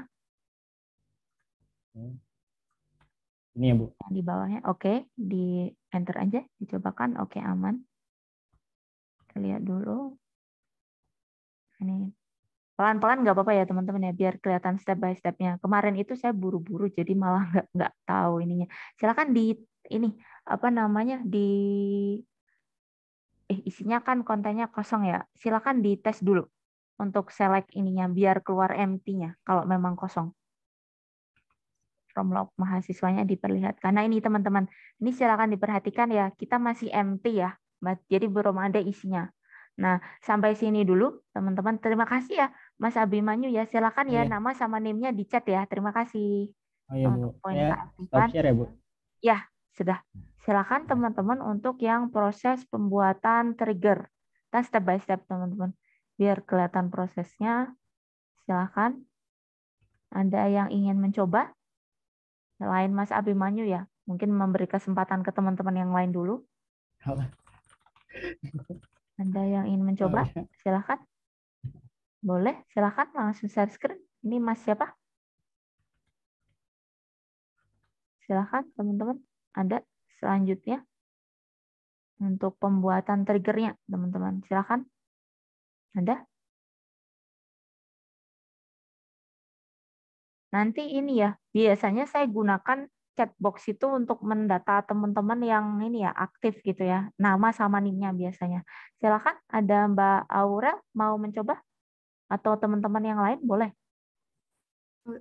Ini ya Bu. Yang di bawahnya, oke. Di enter aja, dicobakan. Oke, aman. Kita lihat dulu. Ini pelan-pelan nggak apa-apa ya teman-teman ya biar kelihatan step by step-nya. Kemarin itu saya buru-buru jadi malah nggak tahu ininya. Silakan di ini apa namanya di isinya kan kontennya kosong ya. Silakan dites dulu untuk select ininya biar keluar empty-nya kalau memang kosong. From log mahasiswanya diperlihatkan. Nah ini teman-teman, ini silakan diperhatikan ya. Kita masih empty ya, jadi belum ada isinya. Nah, sampai sini dulu, teman-teman. Terima kasih ya, Mas Abimanyu ya. Silakan Oh ya, ya. nama sama NIM-nya di chat ya. Terima kasih Oh ya Bu. untuk poin Saya stop keaktifan. share ya Bu. Ya, sudah. Silakan teman-teman untuk yang proses pembuatan trigger. Kita step by step, teman-teman. Biar kelihatan prosesnya. Silakan. Ada yang ingin mencoba? Selain Mas Abimanyu ya, mungkin memberi kesempatan ke teman-teman yang lain dulu. Anda yang ingin mencoba, silakan. Boleh, silakan langsung share screen. Ini Mas siapa? Silakan teman-teman. Ada selanjutnya untuk pembuatan triggernya, teman-teman. Silakan. Ada. Nanti ini ya, biasanya saya gunakan chat box itu untuk mendata teman-teman yang ini ya aktif gitu ya, nama sama NIM-nya biasanya. Silakan, ada Mbak Aurel mau mencoba atau teman-teman yang lain boleh.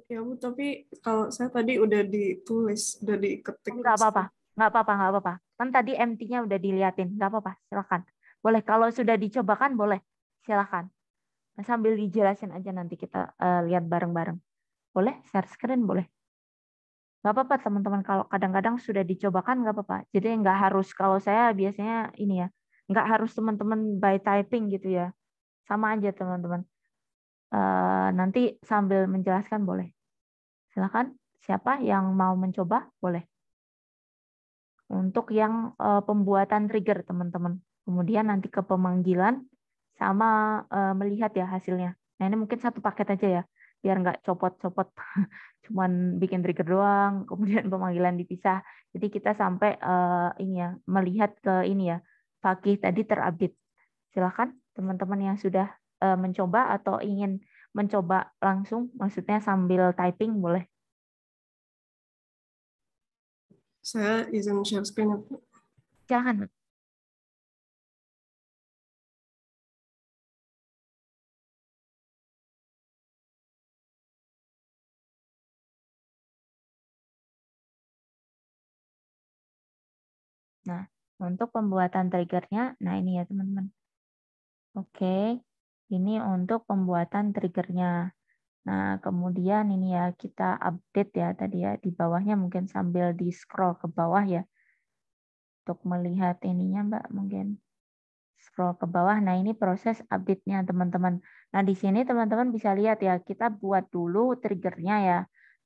Ya Bu, tapi kalau saya tadi udah ditulis, udah diketik. Nggak apa-apa, nggak apa-apa, nggak apa-apa. Kan tadi empty-nya udah diliatin, nggak apa-apa, silakan. Boleh, kalau sudah dicobakan boleh, silakan. Sambil dijelasin aja nanti kita lihat bareng-bareng. Boleh, share screen boleh. Nggak apa-apa teman-teman, kalau kadang-kadang sudah dicobakan nggak apa-apa. Jadi nggak harus, kalau saya biasanya ini ya, nggak harus teman-teman by typing gitu ya. Sama aja teman-teman. Nanti sambil menjelaskan boleh. Silakan, siapa yang mau mencoba boleh. Untuk yang pembuatan trigger teman-teman. Kemudian nanti ke pemanggilan sama melihat ya hasilnya. Nah ini mungkin satu paket aja ya, biar nggak copot-copot. Cuman bikin trigger doang, kemudian pemanggilan dipisah. Jadi kita sampai ini ya, melihat ke ini ya, Fakih tadi terupdate. Silakan teman-teman yang sudah mencoba atau ingin mencoba langsung, maksudnya sambil typing boleh. Saya izin share screen ya, Bu. Silakan. Nah, untuk pembuatan triggernya, nah ini ya teman-teman. Oke, ini untuk pembuatan triggernya. Nah, kemudian ini ya kita update ya tadi ya di bawahnya, mungkin sambil di scroll ke bawah ya untuk melihat ininya Mbak, mungkin scroll ke bawah. Nah, ini proses update-nya teman-teman. Nah, di sini teman-teman bisa lihat ya, kita buat dulu triggernya ya.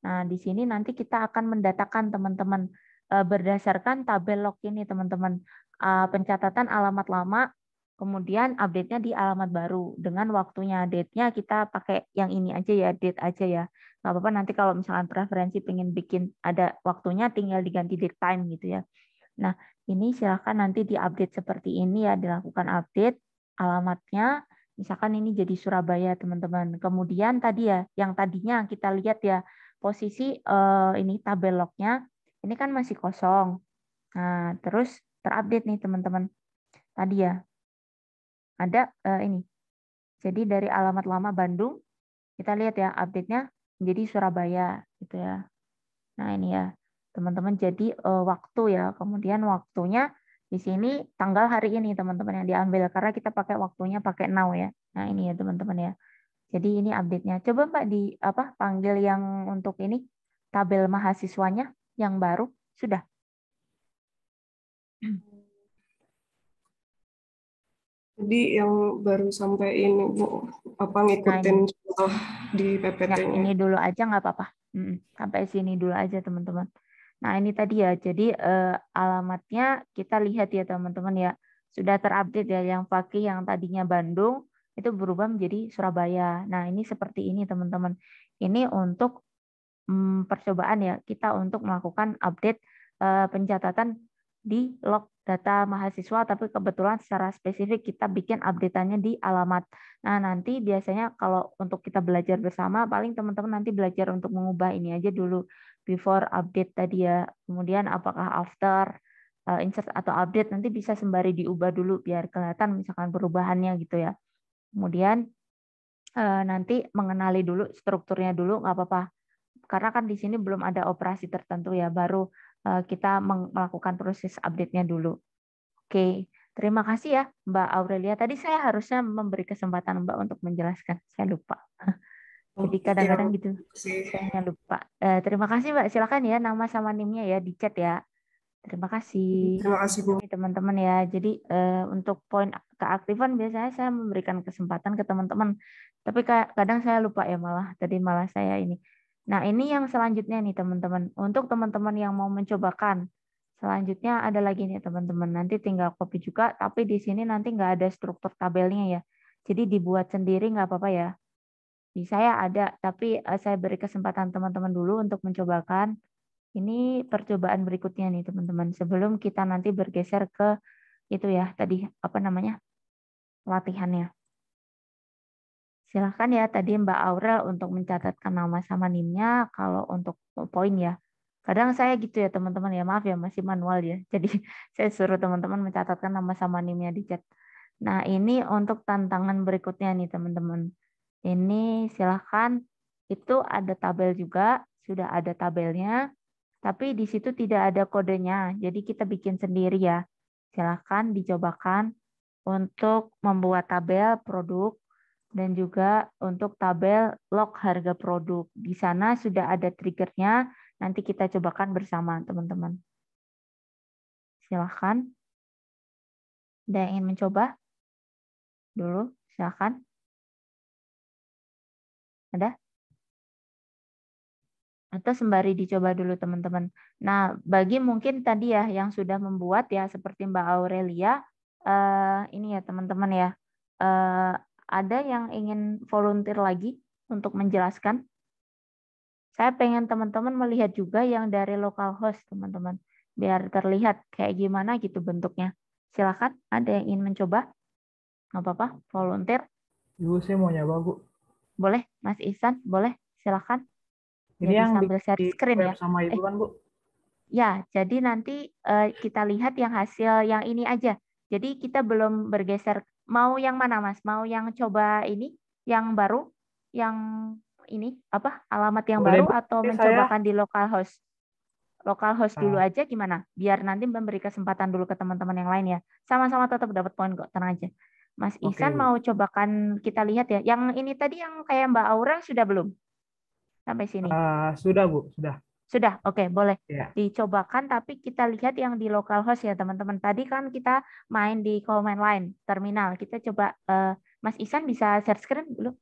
Nah, di sini nanti kita akan mendatakan teman-teman berdasarkan tabel log ini teman-teman. Pencatatan alamat lama, kemudian update-nya di alamat baru dengan waktunya. Date-nya kita pakai yang ini aja ya, date aja ya. Nggak apa-apa nanti kalau misalkan preferensi pengen bikin ada waktunya, tinggal diganti date time gitu ya. Nah, ini silakan nanti diupdate seperti ini ya, dilakukan update alamatnya. Misalkan ini jadi Surabaya, teman-teman. Kemudian tadi ya, yang tadinya kita lihat ya, posisi ini tabel lognya, ini kan masih kosong. Nah, terus terupdate nih, teman-teman. Tadi ya, ada ini. Jadi dari alamat lama Bandung, kita lihat ya, update-nya menjadi Surabaya, gitu ya. Nah, ini ya, teman-teman, jadi waktu ya. Kemudian waktunya di sini tanggal hari ini, teman-teman, yang diambil. Karena kita pakai waktunya pakai now ya. Nah, ini ya, teman-teman ya. Jadi ini update-nya. Coba Mbak di panggil yang untuk ini tabel mahasiswanya yang baru. Sudah. Jadi yang baru sampai ini, Bu, apa Nah, ngikutin ini. contoh di Ya, PPT-nya. ini dulu aja nggak apa-apa. Sampai sini dulu aja, teman-teman. Nah, ini tadi ya. Jadi alamatnya kita lihat ya, teman-teman ya. Sudah terupdate ya, yang Fakih yang tadinya Bandung itu berubah menjadi Surabaya. Nah, ini seperti ini, teman-teman. Ini untuk percobaan ya, kita untuk melakukan update pencatatan di log data mahasiswa, tapi kebetulan secara spesifik kita bikin update-annya di alamat. Nah, nanti biasanya kalau untuk kita belajar bersama, paling teman-teman nanti belajar untuk mengubah ini aja dulu, before update tadi ya. Kemudian apakah after, insert atau update, nanti bisa sembari diubah dulu biar kelihatan misalkan perubahannya gitu ya. Kemudian nanti mengenali dulu strukturnya dulu, nggak apa-apa. Karena kan di sini belum ada operasi tertentu ya, baru kita melakukan proses update-nya dulu. Oke, terima kasih ya Mbak Aurelia. Tadi saya harusnya memberi kesempatan Mbak untuk menjelaskan, saya lupa. Jadi Ya, kadang-kadang gitu, sih. saya lupa. Terima kasih Mbak, silakan ya nama sama NIM-nya ya di chat ya. Terima kasih. Terima kasih, Bu. Ini teman-teman ya. Jadi untuk poin keaktifan biasanya saya memberikan kesempatan ke teman-teman. Tapi kadang saya lupa ya malah saya ini. Nah, ini yang selanjutnya nih teman-teman. Untuk teman-teman yang mau mencobakan, selanjutnya ada lagi nih teman-teman. Nanti tinggal copy juga, tapi di sini nanti nggak ada struktur tabelnya ya. Jadi dibuat sendiri nggak apa-apa ya. Di saya ada, tapi saya beri kesempatan teman-teman dulu untuk mencobakan. Ini percobaan berikutnya nih teman-teman. Sebelum kita nanti bergeser ke itu ya, tadi apa namanya, latihannya. Silahkan ya tadi Mbak Aurel untuk mencatatkan nama sama NIM-nya. Kalau untuk poin ya, kadang saya gitu ya teman-teman ya, maaf ya masih manual ya. Jadi saya suruh teman-teman mencatatkan nama sama NIM-nya di chat. Nah ini untuk tantangan berikutnya nih teman-teman. Ini silahkan, itu ada tabel juga, sudah ada tabelnya, tapi di situ tidak ada kodenya. Jadi kita bikin sendiri ya. Silahkan dicobakan untuk membuat tabel produk dan juga untuk tabel log harga produk. Di sana sudah ada triggernya. Nanti kita cobakan bersama, teman-teman. Silahkan. Ada yang ingin mencoba? Dulu, silahkan. Ada? Atau sembari dicoba dulu, teman-teman. Nah, bagi mungkin tadi ya yang sudah membuat ya, seperti Mbak Aurelia, ini ya teman-teman ya, ada yang ingin volunteer lagi untuk menjelaskan? Saya pengen teman-teman melihat juga yang dari localhost, teman-teman. Biar terlihat kayak gimana gitu bentuknya. Silakan, ada yang ingin mencoba? Nggak apa-apa, volunteer. Ibu, saya mau nyoba, Bu. Boleh, Mas Ihsan, boleh, silakan. Ini Jadi yang sambil share di screen web ya. sama Ibu kan, Bu? Ya, jadi nanti kita lihat yang hasil yang ini aja. Jadi kita belum bergeser. Mau yang mana, Mas? Mau yang coba ini, yang baru, yang ini apa? Alamat yang Boleh, baru Bu. atau Ini mencobakan di localhost? Localhost dulu Ah, aja gimana? Biar nanti memberi kesempatan dulu ke teman-teman yang lain ya. Sama-sama tetap dapat poin kok, tenang aja. Mas oke, Ihsan Bu. mau cobakan kita lihat ya. Yang ini tadi yang kayak Mbak Aura sudah belum? Sampai sini. Sudah, Bu. Sudah. Sudah, oke, boleh. Ya. Dicobakan, tapi kita lihat yang di localhost ya, teman-teman. Tadi kan kita main di command line, terminal. Kita coba, Mas Ihsan bisa share screen dulu?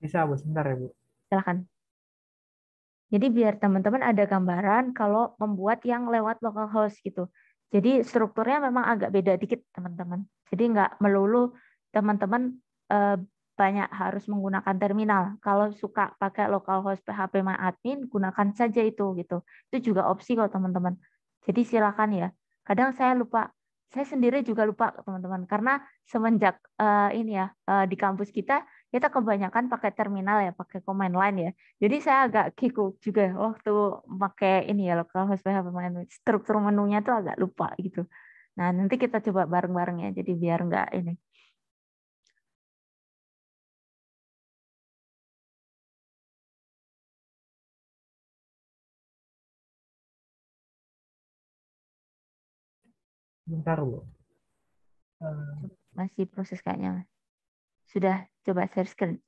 Bisa, Bu. Sebentar ya, Bu. Silahkan. Jadi biar teman-teman ada gambaran kalau membuat yang lewat localhost gitu. Jadi strukturnya memang agak beda dikit, teman-teman. Jadi nggak melulu teman-teman banyak harus menggunakan terminal. Kalau suka pakai localhost PHP MyAdmin, gunakan saja itu gitu. Itu juga opsi kok, teman-teman. Jadi silakan ya. Kadang saya lupa, saya sendiri juga lupa, teman-teman, karena semenjak ini ya di kampus kita kebanyakan pakai terminal ya, pakai command line ya. Jadi saya agak kikuk juga waktu pakai ini ya localhost PHP MyAdmin. Struktur menunya tuh agak lupa gitu. Nah, nanti kita coba bareng-bareng ya. Jadi biar nggak ini. Bentar, Bu. Masih proses kayaknya. Sudah coba share screen.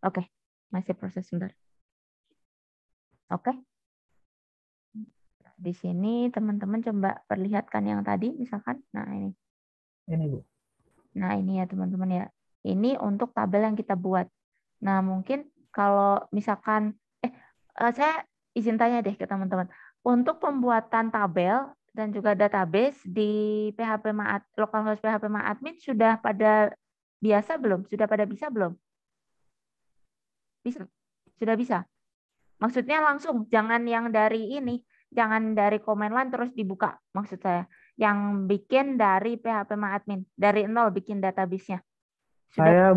Oke, masih proses sebentar. Oke. Di sini teman-teman coba perlihatkan yang tadi misalkan. Nah, ini. Ini, Bu. Nah, ini ya teman-teman ya. Ini untuk tabel yang kita buat. Nah, mungkin kalau misalkan saya izin tanya deh ke teman-teman. Untuk pembuatan tabel dan juga database di PHP localhost PHP MyAdmin sudah pada biasa belum? Sudah pada bisa belum? Bisa. Sudah bisa. Maksudnya langsung, jangan yang dari ini, jangan dari command line terus dibuka. Maksud saya, yang bikin dari PHP MyAdmin, dari nol bikin database-nya. Sudah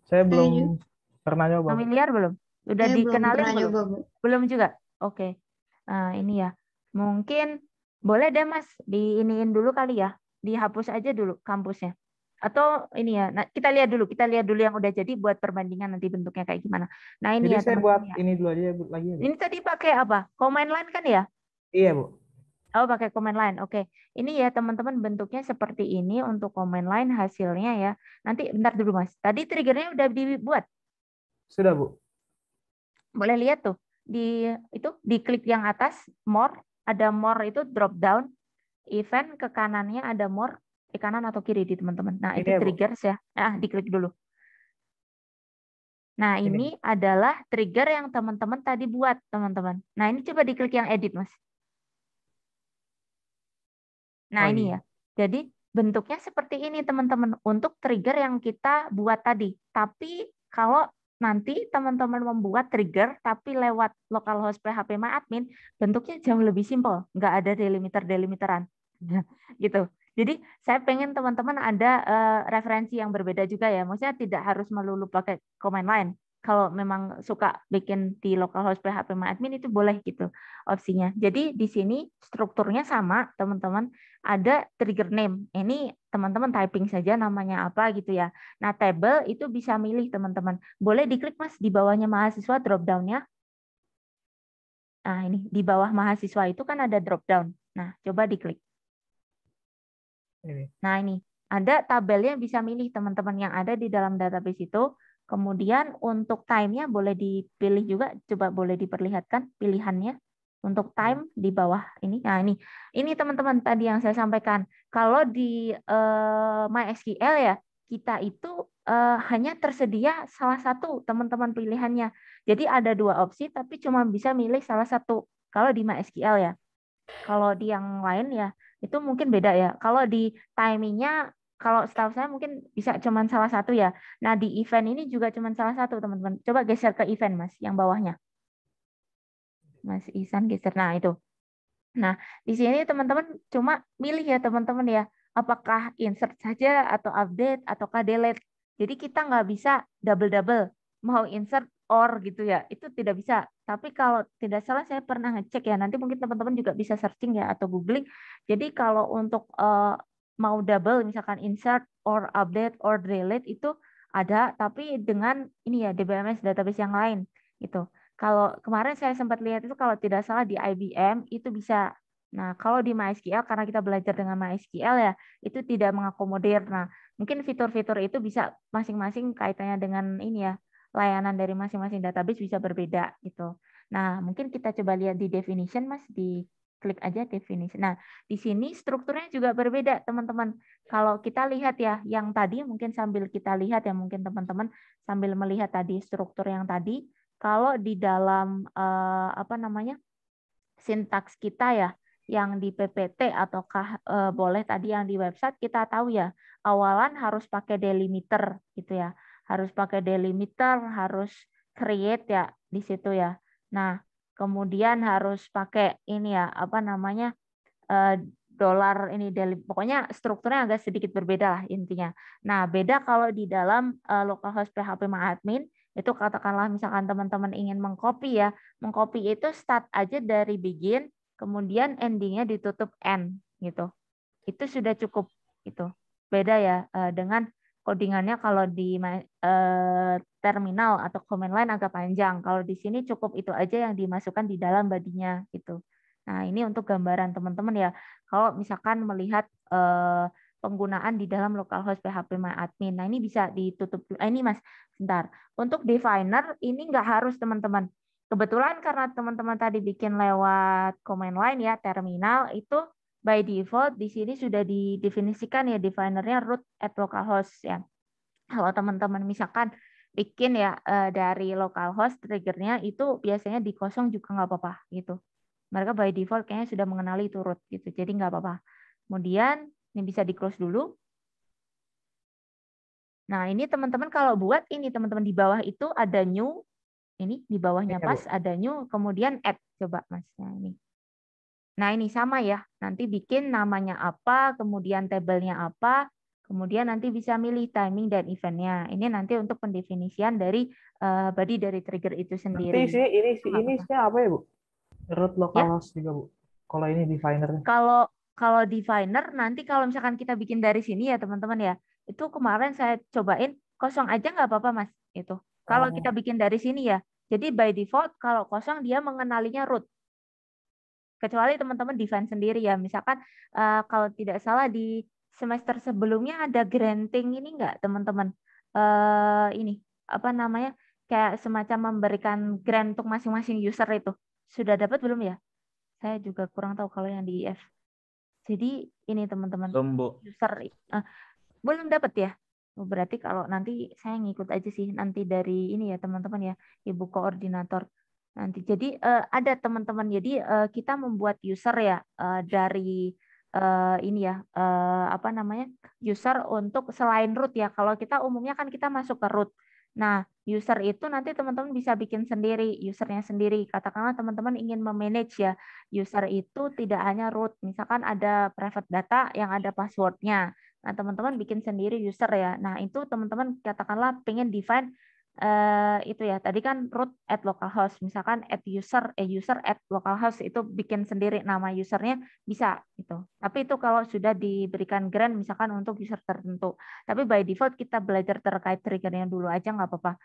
Saya belum Iya. pernah nyoba, Bu. familiar belum? Sudah Saya belum dikenalin pernah belum? nyoba, Bu. Belum juga. Oke. Nah, ini ya. Mungkin boleh deh Mas, diiniin dulu kali ya. Dihapus aja dulu kampusnya. Atau ini ya, nah, kita lihat dulu yang udah jadi buat perbandingan nanti bentuknya kayak gimana. Nah, ini Jadi ya saya buat teman-teman ya. ini dulu aja, Bu, lagi ya, Bu. Ini tadi pakai apa? Command line kan ya? Iya, Bu. Oh, pakai command line. Oke. Ini ya teman-teman bentuknya seperti ini untuk command line hasilnya ya. Nanti bentar dulu Mas. Tadi triggernya udah dibuat. Sudah, Bu. Boleh lihat tuh. Di klik yang atas more, ada more itu drop down. Event ke kanannya ada more, di kanan atau kiri di teman-teman. Nah, Ini itu ya, Bu. triggers ya. Diklik dulu. Nah, Ini. ini adalah trigger yang teman-teman tadi buat, teman-teman. Nah, ini coba diklik yang edit, Mas. Nah, ini ya. Jadi bentuknya seperti ini, teman-teman. Untuk trigger yang kita buat tadi. Tapi kalau nanti teman-teman membuat trigger, tapi lewat localhost PHP MyAdmin, bentuknya jauh lebih simpel. Nggak ada delimiteran. Gitu. Jadi saya pengen teman-teman ada referensi yang berbeda juga ya. Maksudnya tidak harus melulu pakai command line. Kalau memang suka bikin di localhost PHP MyAdmin itu boleh gitu opsinya. Jadi di sini strukturnya sama, teman-teman. Ada trigger name. Ini teman-teman typing saja namanya apa gitu ya. Nah, table itu bisa milih teman-teman. Boleh diklik Mas di bawahnya mahasiswa drop down-nya. Nah, ini di bawah mahasiswa itu kan ada drop down. Nah, coba diklik. Ini. Nah, ini ada tabelnya bisa milih teman-teman yang ada di dalam database itu. Kemudian untuk time-nya boleh dipilih juga, coba boleh diperlihatkan pilihannya untuk time di bawah ini. Nah, ini teman-teman tadi yang saya sampaikan. Kalau di MySQL ya, kita itu hanya tersedia salah satu teman-teman pilihannya. Jadi ada 2 opsi tapi cuma bisa milih salah satu kalau di MySQL ya. Kalau di yang lain ya itu mungkin beda ya. Kalau di timingnya, kalau setahu saya mungkin bisa cuma salah satu ya. Nah di event ini juga cuma salah satu teman-teman. Coba geser ke event Mas, yang bawahnya. Mas Isan geser. Nah itu. Nah di sini teman-teman cuma milih ya teman-teman ya. Apakah insert saja atau update ataukah delete. Jadi kita nggak bisa double-double. Mau insert or gitu ya. Itu tidak bisa. Tapi kalau tidak salah saya pernah ngecek ya. Nanti mungkin teman-teman juga bisa searching ya atau googling. Jadi kalau untuk mau double misalkan insert or update or delete itu ada, tapi dengan ini ya DBMS database yang lain gitu. Kalau kemarin saya sempat lihat itu kalau tidak salah di IBM itu bisa. Nah, kalau di MySQL karena kita belajar dengan MySQL ya, itu tidak mengakomodir. Nah, mungkin fitur-fitur itu bisa masing-masing kaitannya dengan ini ya, layanan dari masing-masing database bisa berbeda gitu. Nah, mungkin kita coba lihat di definition Mas, di klik aja definition. Nah, di sini strukturnya juga berbeda, teman-teman. Kalau kita lihat ya, yang tadi mungkin sambil kita lihat ya, mungkin teman-teman sambil melihat tadi struktur yang tadi, kalau di dalam apa namanya sintaks kita ya, yang di PPT ataukah boleh tadi yang di website kita tahu ya, awalan harus pakai delimiter gitu ya, harus pakai delimiter, harus create ya di situ ya. Nah, kemudian harus pakai ini ya, apa namanya dolar ini, pokoknya strukturnya agak sedikit berbeda lah intinya. Nah, beda kalau di dalam localhost PHP MyAdmin itu katakanlah misalkan teman-teman ingin mengcopy ya, mengcopy itu start aja dari begin, kemudian endingnya ditutup end gitu. Itu sudah cukup itu. Beda ya dengan codingannya kalau di terminal atau command line agak panjang. Kalau di sini cukup itu aja yang dimasukkan di dalam bodinya gitu. Nah, ini untuk gambaran teman-teman ya. Kalau misalkan melihat penggunaan di dalam localhost PHP MyAdmin. Nah, ini bisa ditutup. Ini Mas, bentar. Untuk definer ini nggak harus teman-teman. Kebetulan karena teman-teman tadi bikin lewat command line ya, terminal itu by default di sini sudah didefinisikan ya definernya root at localhost ya. Kalau teman-teman misalkan bikin ya dari localhost triggernya itu biasanya di kosong juga nggak apa-apa gitu. Mereka by default kayaknya sudah mengenali itu root gitu, jadi nggak apa-apa. Kemudian ini bisa di close dulu. Nah ini teman-teman kalau buat ini teman-teman di bawah itu ada new, ini di bawahnya Iya, pas Bu. ada new, kemudian add coba Mas. Nah ini. Nah, ini sama ya. Nanti bikin namanya apa, kemudian tabelnya apa, kemudian nanti bisa milih timing dan eventnya. Ini nanti untuk pendefinisian dari body dari trigger itu Nanti sendiri. Nggak ini apa-apa. sih apa ya, Bu? Root Ya, localhost juga, Bu. Kalau ini definernya. kalau definer nanti kalau misalkan kita bikin dari sini ya teman-teman ya, itu kemarin saya cobain kosong aja nggak apa-apa Mas. Itu. Kalau kita Oh, bikin dari sini ya, jadi by default kalau kosong dia mengenalinya root. Kecuali teman-teman define sendiri ya. Misalkan kalau tidak salah di semester sebelumnya ada granting ini enggak teman-teman? Ini apa namanya? Kayak semacam memberikan grant untuk masing-masing user itu. Sudah dapat belum ya? Saya juga kurang tahu kalau yang di IF. Jadi ini teman-teman, Belum, Bu. user belum dapat ya. Berarti kalau nanti saya ngikut aja sih nanti dari ini ya teman-teman ya, Ibu koordinator nanti. Jadi ada teman-teman. Jadi kita membuat user ya dari ini ya apa namanya user untuk selain root ya. Kalau kita umumnya kan kita masuk ke root. Nah, user itu nanti teman-teman bisa bikin sendiri, usernya sendiri. Katakanlah teman-teman ingin memanage ya, user itu tidak hanya root. Misalkan ada private data yang ada passwordnya. Nah, teman-teman bikin sendiri user ya. Nah, itu teman-teman katakanlah pengen define itu ya. Tadi kan root at localhost. Misalkan user at localhost itu bikin sendiri nama usernya bisa gitu. Tapi itu kalau sudah diberikan grant misalkan untuk user tertentu. Tapi by default kita belajar terkait triggernya dulu aja nggak apa-apa.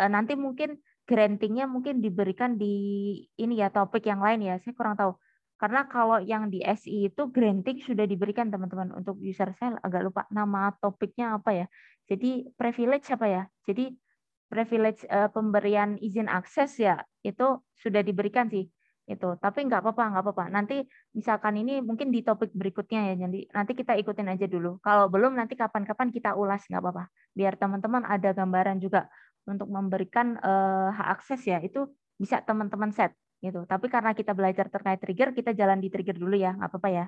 Nanti mungkin grantingnya mungkin diberikan di ini ya topik yang lain ya. Saya kurang tahu. Karena kalau yang di SI itu granting sudah diberikan teman-teman untuk user, saya agak lupa nama topiknya apa ya. Jadi privilege apa ya. Jadi privilege pemberian izin akses ya itu sudah diberikan sih itu. Tapi nggak apa-apa. Nanti misalkan ini mungkin di topik berikutnya ya. Jadi nanti kita ikutin aja dulu. Kalau belum nanti kapan-kapan kita ulas nggak apa-apa. Biar teman-teman ada gambaran juga untuk memberikan hak akses ya itu bisa teman-teman set gitu. Tapi karena kita belajar terkait trigger, kita jalan di trigger dulu ya, nggak apa-apa ya.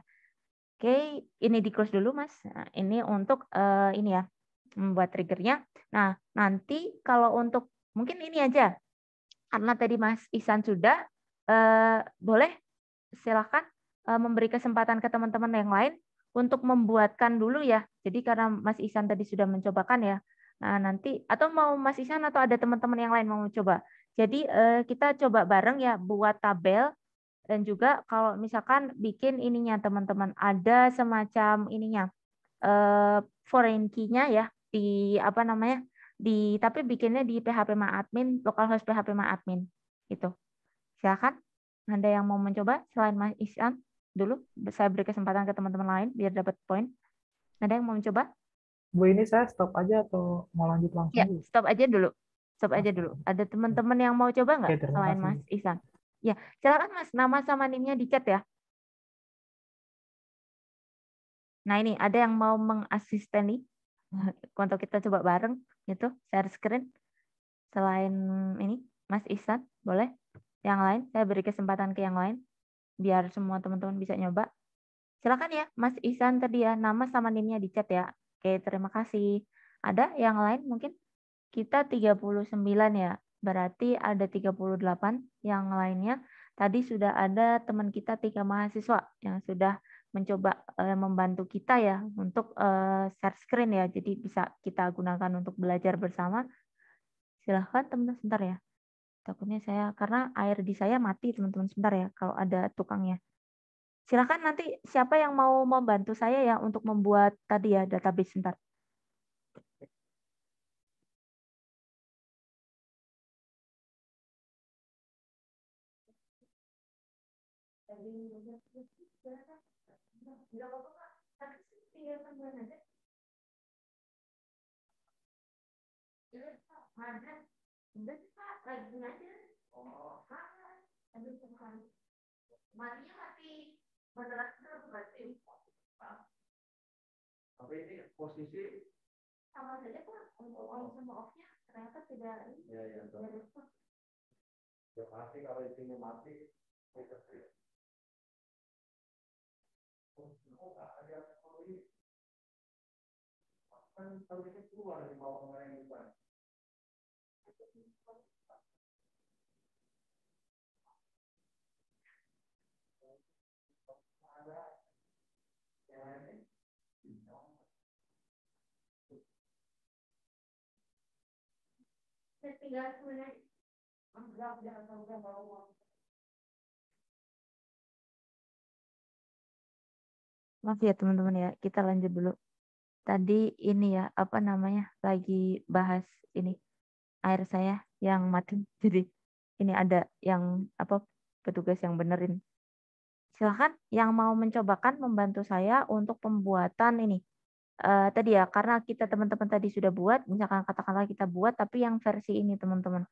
Oke, ini di close dulu Mas. Nah, ini untuk ini ya membuat triggernya. Nah, nanti kalau untuk mungkin ini aja, karena tadi Mas Ihsan sudah, boleh silakan memberi kesempatan ke teman-teman yang lain untuk membuatkan dulu ya. Jadi karena Mas Ihsan tadi sudah mencobakan ya. Nah, nanti atau mau Mas Ihsan atau ada teman-teman yang lain mau mencoba. Jadi kita coba bareng ya buat tabel dan juga kalau misalkan bikin ininya teman-teman ada semacam ininya foreign key-nya ya di apa namanya di tapi bikinnya di PHP admin localhost PHP admin gitu. Silakan ada yang mau mencoba selain Mas Ihsan dulu saya beri kesempatan ke teman-teman lain biar dapat poin. Ada yang mau mencoba? Bu, ini saya stop aja atau mau lanjut langsung? Ya, Bu? stop aja dulu. Stop aja dulu. Ada teman-teman yang mau coba nggak Oke, terima selain kasih. Mas Ihsan? Ya, silakan Mas, nama sama NIM-nya di chat ya. Nah, ini ada yang mau mengasisteni untuk kita coba bareng gitu, share screen. Selain ini, Mas Ihsan, boleh? Yang lain, saya beri kesempatan ke yang lain biar semua teman-teman bisa nyoba. Silakan ya, Mas Ihsan tadi ya, nama sama NIM-nya di chat ya. Oke, terima kasih. Ada yang lain mungkin? Kita 39 ya, berarti ada 38 yang lainnya. Tadi sudah ada teman kita 3 mahasiswa yang sudah mencoba membantu kita ya untuk share screen ya, jadi bisa kita gunakan untuk belajar bersama. Silahkan teman-teman sebentar ya. Takutnya saya, karena air di saya mati teman-teman sebentar ya kalau ada tukangnya. Silahkan nanti siapa yang mau membantu saya ya untuk membuat tadi ya database sebentar. Tapi ini posisi Sama saja Pak, on sama off-nya ternyata tidak ya mati kalau isinya mati itu kan kalau itu keluar dari bawah orang yang bukan. Maaf ya teman-teman ya, kita lanjut dulu. Tadi ini ya, apa namanya, lagi bahas ini, air saya yang mati. Jadi ini ada yang apa petugas yang benerin. Silahkan yang mau mencobakan membantu saya untuk pembuatan ini. Tadi ya, karena kita teman-teman tadi sudah buat, misalkan katakanlah kita buat, tapi yang versi ini teman-teman.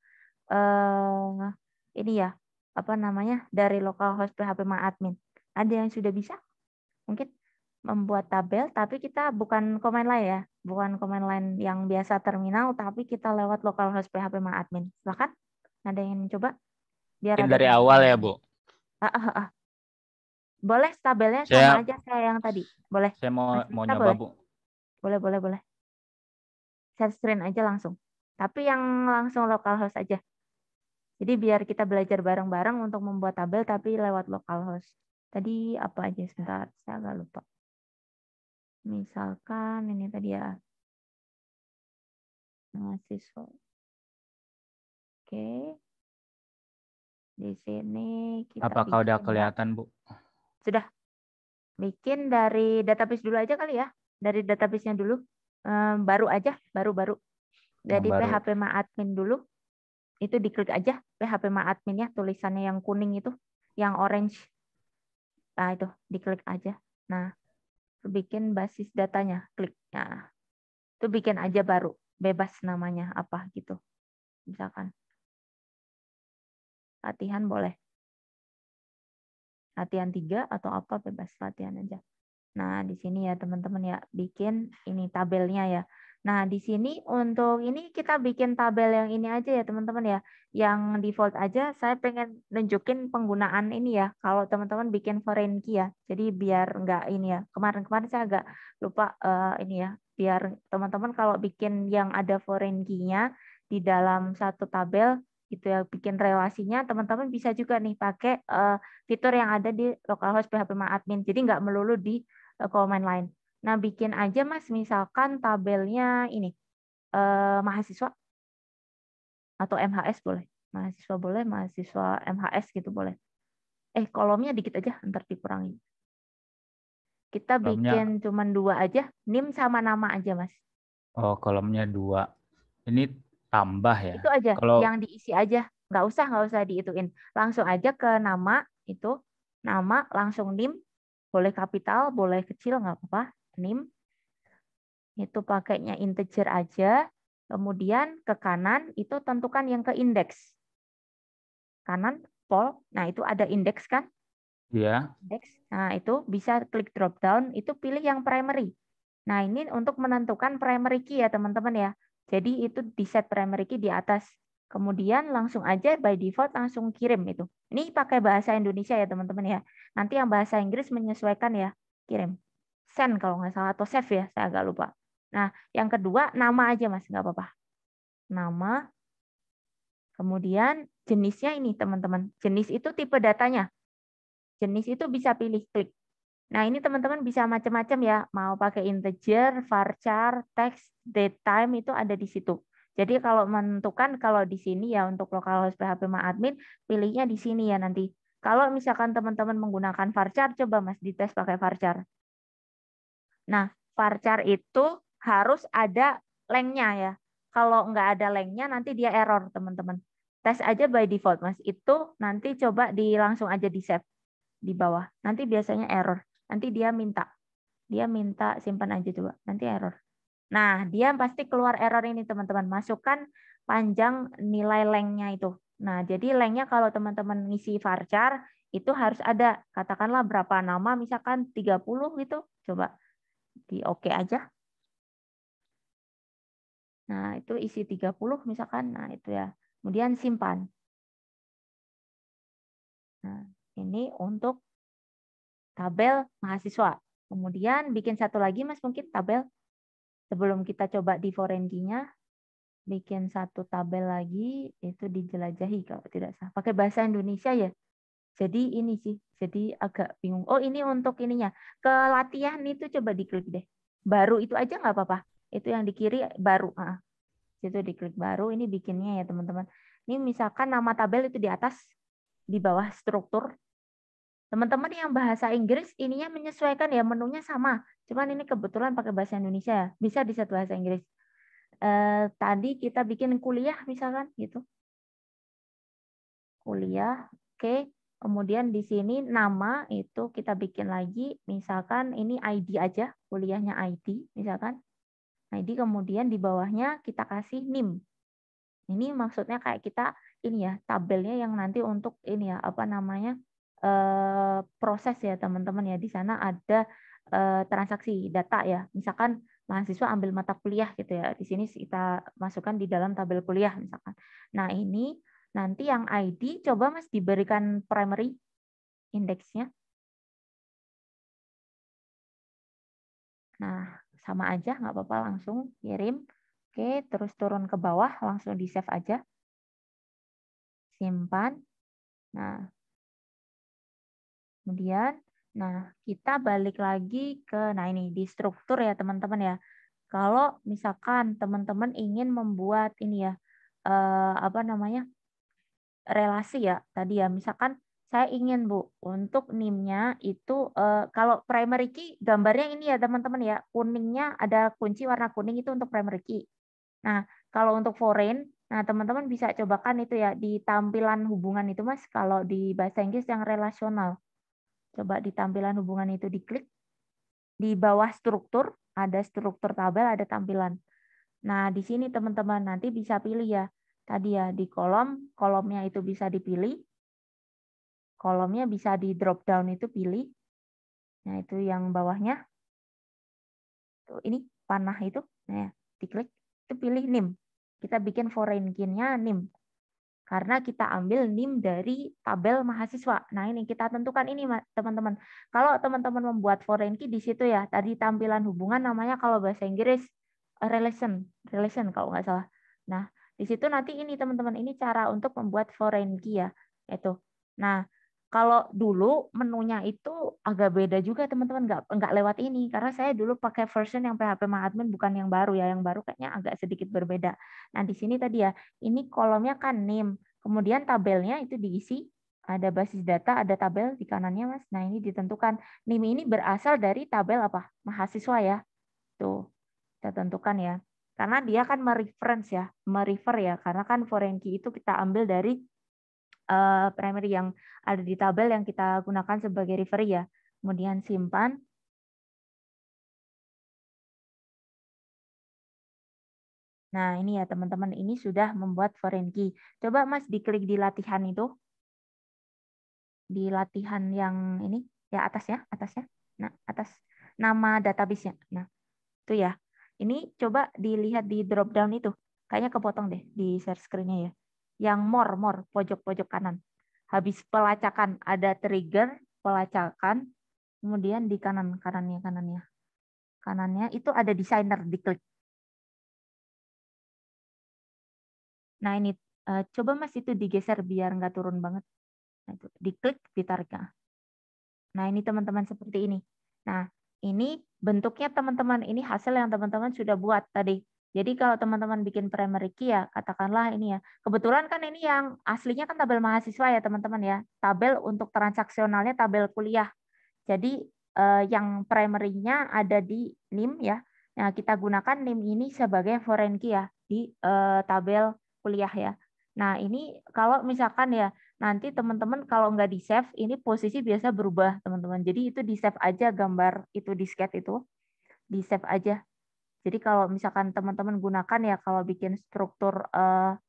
Ini ya, apa namanya, dari localhost PHP admin. Ada yang sudah bisa? Mungkin membuat tabel, tapi kita bukan command line ya, bukan command line yang biasa terminal, tapi kita lewat localhost PHP admin. Silakan, ada yang mencoba? Biar Mungkin ada dari awal ya, Bu. Boleh tabelnya Saya- sama aja kayak yang tadi. Boleh. Saya mau Mas Miftah nyoba, boleh? Bu. Boleh. Share screen aja langsung. Tapi yang langsung localhost aja. Jadi biar kita belajar bareng-bareng untuk membuat tabel tapi lewat localhost. Tadi apa aja sebentar, saya agak lupa. Misalkan ini tadi ya. Mahasiswa. Oke. Di sini kita Apakah udah bikin ya. kelihatan, Bu? Sudah. Bikin dari database dulu aja kali ya. Dari database-nya dulu. Baru aja, baru. Jadi baru. PHP admin dulu. Itu diklik aja PHP admin ya, tulisannya yang kuning itu, yang orange. Nah, itu diklik aja. Nah, bikin basis datanya, klik. Nah, itu bikin aja baru, bebas namanya apa gitu. misalkan. Latihan boleh. Latihan 3 atau apa bebas latihan aja. Nah, di sini ya teman-teman ya, bikin ini tabelnya ya. Nah, di sini untuk ini kita bikin tabel yang ini aja ya teman-teman ya. Yang default aja, saya pengen nunjukin penggunaan ini ya. Kalau teman-teman bikin foreign key ya. Jadi biar enggak ini ya. Kemarin-kemarin saya agak lupa ini ya. Biar teman-teman kalau bikin yang ada foreign key-nya di dalam satu tabel, gitu ya, bikin relasinya, teman-teman bisa juga nih pakai fitur yang ada di localhost php-admin. Jadi nggak melulu di command line. Nah, bikin aja Mas, misalkan tabelnya ini mahasiswa atau MHS boleh. Mahasiswa boleh, mahasiswa MHS gitu boleh. Kolomnya dikit aja, ntar dikurangi. Kita Kolomnya. bikin cuman 2 aja, NIM sama nama aja Mas. Oh, kolomnya 2. Ini tambah ya. Itu aja, Kalau yang diisi aja. Nggak usah diituin. Langsung aja ke nama itu, nama langsung NIM, boleh kapital, boleh kecil nggak apa-apa, NIM. Itu pakainya integer aja. Kemudian ke kanan itu tentukan yang ke indeks. Kanan pol, nah itu ada indeks kan? ya, Indeks. Nah, itu bisa klik drop down, itu pilih yang primary. Nah, ini untuk menentukan primary key ya, teman-teman ya. Jadi itu di set primary key di atas. Kemudian langsung aja by default langsung kirim itu. Ini pakai bahasa Indonesia ya, teman-teman ya. Nanti yang bahasa Inggris menyesuaikan ya, kirim. Send kalau nggak salah, atau save ya, saya agak lupa. Nah, yang kedua nama aja Mas, nggak apa-apa. Nama. Kemudian jenisnya ini, teman-teman. Jenis itu tipe datanya. Jenis itu bisa pilih klik. Nah, ini teman-teman bisa macam-macam ya. Mau pakai integer, varchar, text, datetime itu ada di situ. Jadi kalau menentukan kalau di sini ya untuk localhost php-admin, pilihnya di sini ya nanti. Kalau misalkan teman-teman menggunakan varchar, coba Mas dites pakai varchar. Nah, varchar itu harus ada length-nya ya. Kalau nggak ada length-nya nanti dia error, teman-teman. Tes aja by default, Mas. Itu nanti coba langsung aja di save di bawah. Nanti biasanya error. Nanti dia minta simpan aja coba. Nanti error. Nah, dia pasti keluar error ini, teman-teman. Masukkan panjang nilai length-nya itu. Nah, jadi length-nya kalau teman-teman ngisi varchar, itu harus ada. Katakanlah berapa nama, misalkan 30 gitu. Coba di oke aja. Nah, itu isi 30 misalkan. Nah, itu ya. Kemudian simpan. Nah, ini untuk tabel mahasiswa. Kemudian bikin satu lagi Mas mungkin tabel. Sebelum kita coba di foreign key-nya, bikin satu tabel lagi, itu dijelajahi kalau tidak salah. Pakai bahasa Indonesia ya. Jadi ini sih, jadi agak bingung. Oh ini untuk ininya. Ke latihan itu coba diklik deh. Baru itu aja nggak apa-apa. Itu yang di kiri baru. Itu diklik baru, ini bikinnya ya teman-teman. Ini misalkan nama tabel itu di atas, di bawah struktur. Teman-teman yang bahasa Inggris ininya menyesuaikan ya, menunya sama. Cuman ini kebetulan pakai bahasa Indonesia ya. Bisa di satu bahasa Inggris. Tadi kita bikin kuliah misalkan gitu. Kuliah, oke. Kemudian di sini nama itu kita bikin lagi. Misalkan ini ID aja, kuliahnya ID misalkan. ID kemudian di bawahnya kita kasih NIM. Ini maksudnya kayak kita ini ya, tabelnya yang nanti untuk ini ya, apa namanya? Proses ya teman-teman ya. Di sana ada transaksi data ya. Misalkan mahasiswa ambil mata kuliah gitu ya. Di sini kita masukkan di dalam tabel kuliah misalkan. Nah, ini nanti yang ID coba Mas diberikan primary indeksnya. Nah, sama aja nggak apa-apa, langsung kirim. Oke, terus turun ke bawah langsung di save aja. Simpan. Nah, kemudian, kita balik lagi ke, ini di struktur ya teman-teman ya. Kalau misalkan teman-teman ingin membuat ini ya, apa namanya, relasi ya tadi ya. Misalkan saya ingin Bu untuk NIM-nya itu kalau primary key gambarnya ini ya teman-teman ya, kuningnya ada kunci warna kuning itu untuk primary key. Nah, kalau untuk foreign, nah teman-teman bisa cobakan itu ya di tampilan hubungan itu Mas, kalau di bahasa Inggris yang relasional. Coba di tampilan hubungan itu diklik. Di bawah struktur, ada struktur tabel, ada tampilan. Nah, di sini teman-teman nanti bisa pilih ya. tadi ya di kolomnya itu bisa dipilih, kolomnya bisa di drop down itu pilih. Nah, itu yang bawahnya. Tuh, ini panah itu, nah diklik, itu pilih NIM. Kita bikin foreign key-nya NIM. Karena kita ambil NIM dari tabel mahasiswa. Nah, ini kita tentukan ini, teman-teman. Kalau teman-teman membuat foreign key di situ ya, tadi tampilan hubungan namanya kalau bahasa Inggris relation kalau nggak salah. Nah, di situ nanti ini teman-teman, ini cara untuk membuat foreign key ya, itu. Nah, kalau dulu menunya itu agak beda juga teman-teman, nggak lewat ini karena saya dulu pakai version yang PHP MyAdmin bukan yang baru ya, yang baru kayaknya agak sedikit berbeda. Nah, di sini tadi ya, ini kolomnya kan name, kemudian tabelnya itu diisi, ada basis data, ada tabel di kanannya Mas. Nah, ini ditentukan name ini berasal dari tabel apa? Mahasiswa ya. Tuh, kita tentukan ya. Karena dia kan merefer ya, karena kan foreign key itu kita ambil dari primary yang ada di tabel yang kita gunakan sebagai referee ya. Kemudian simpan. Nah, ini ya teman-teman, ini sudah membuat foreign key. Coba Mas diklik di latihan itu. Di latihan yang ini, ya atasnya. Nah, atas nama database-nya. Nah, itu ya. Ini coba dilihat di drop down itu. Kayaknya kepotong deh di share screen-nya ya. Yang more, pojok-pojok kanan. Habis pelacakan ada trigger pelacakan, kemudian di kanannya itu ada designer, diklik. Nah, ini coba Mas itu digeser biar nggak turun banget. Nah, itu diklik, ditarik. Nah, ini teman-teman seperti ini. Nah, ini bentuknya teman-teman, ini hasil yang teman-teman sudah buat tadi. Jadi kalau teman-teman bikin primary key ya, katakanlah ini ya. Kebetulan kan ini yang aslinya kan tabel mahasiswa ya teman-teman ya. Tabel untuk transaksionalnya tabel kuliah. Jadi yang primary-nya ada di NIM ya. Nah, kita gunakan NIM ini sebagai foreign key ya di tabel kuliah ya. Nah, ini kalau misalkan ya nanti teman-teman kalau nggak di-save, ini posisi biasa berubah teman-teman. Jadi itu di-save aja gambar itu disket itu. Di-save aja. Jadi kalau misalkan teman-teman gunakan ya kalau bikin struktur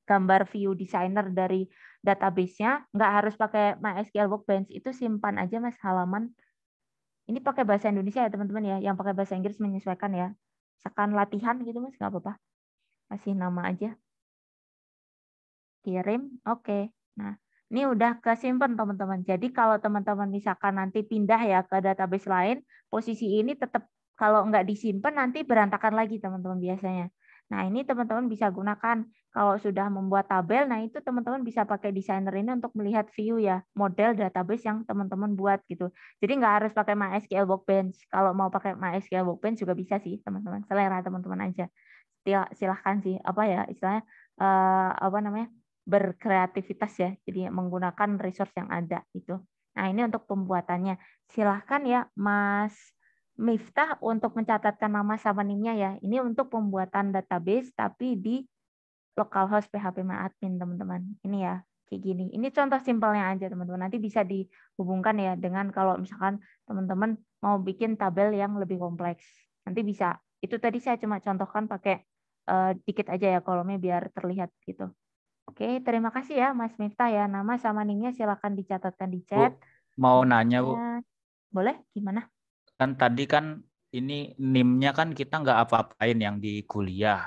gambar view designer dari database-nya, nggak harus pakai MySQL Workbench, itu simpan aja Mas halaman. Ini pakai bahasa Indonesia ya teman-teman ya, yang pakai bahasa Inggris menyesuaikan ya. Misalkan latihan gitu Mas, nggak apa-apa. Kasih nama aja. Kirim, oke. Nah, ini udah kesimpan teman-teman. Jadi kalau teman-teman misalkan nanti pindah ya ke database lain, posisi ini tetap kalau nggak disimpan nanti berantakan lagi teman-teman biasanya. Nah, ini teman-teman bisa gunakan kalau sudah membuat tabel. Nah, itu teman-teman bisa pakai designer ini untuk melihat view ya, model database yang teman-teman buat gitu. Jadi nggak harus pakai MySQL Workbench. Kalau mau pakai MySQL Workbench juga bisa sih teman-teman. Selera teman-teman aja. Silahkan sih apa ya istilahnya apa namanya berkreativitas ya. Jadi menggunakan resource yang ada gitu. Nah, ini untuk pembuatannya. Silahkan ya Mas Miftah untuk mencatatkan nama sama NIM-nya ya. Ini untuk pembuatan database tapi di localhost PHP MyAdmin teman-teman. Ini ya kayak gini. Ini contoh simpelnya aja teman-teman. Nanti bisa dihubungkan ya dengan kalau misalkan teman-teman mau bikin tabel yang lebih kompleks. Nanti bisa. Itu tadi saya cuma contohkan pakai dikit aja ya kolomnya biar terlihat gitu. Oke, terima kasih ya Mas Miftah ya. Nama sama NIM-nya silakan dicatatkan di chat. Bu, mau nanya Bu. Boleh, gimana? Kan tadi kan ini NIM-nya kan kita nggak apa-apain yang di kuliah.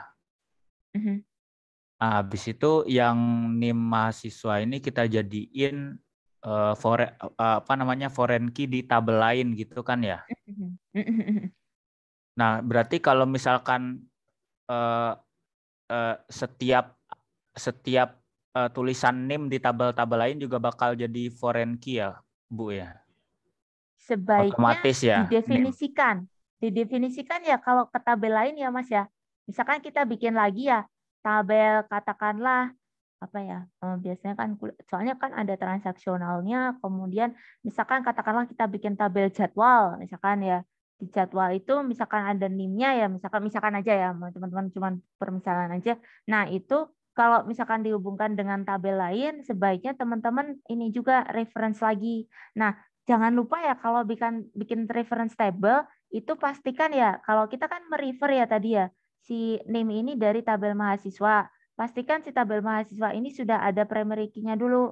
Nah, habis itu yang NIM mahasiswa ini kita jadiin foreign key di tabel lain gitu kan ya. Nah, berarti kalau misalkan setiap tulisan NIM di tabel-tabel lain juga bakal jadi foreign key ya, Bu ya? Sebaiknya otomatis ya didefinisikan ya kalau ke tabel lain ya Mas ya. Misalkan kita bikin lagi ya tabel katakanlah apa ya biasanya kan soalnya kan ada transaksionalnya, kemudian misalkan katakanlah kita bikin tabel jadwal misalkan ya, di jadwal itu misalkan ada NIM-nya ya misalkan aja ya teman-teman cuman permisalan aja. Nah itu kalau misalkan dihubungkan dengan tabel lain sebaiknya teman-teman ini juga reference lagi. Nah jangan lupa ya kalau bikin reference table itu pastikan ya kalau kita kan merefer ya tadi ya si name ini dari tabel mahasiswa. pastikan si tabel mahasiswa ini sudah ada primary key-nya dulu.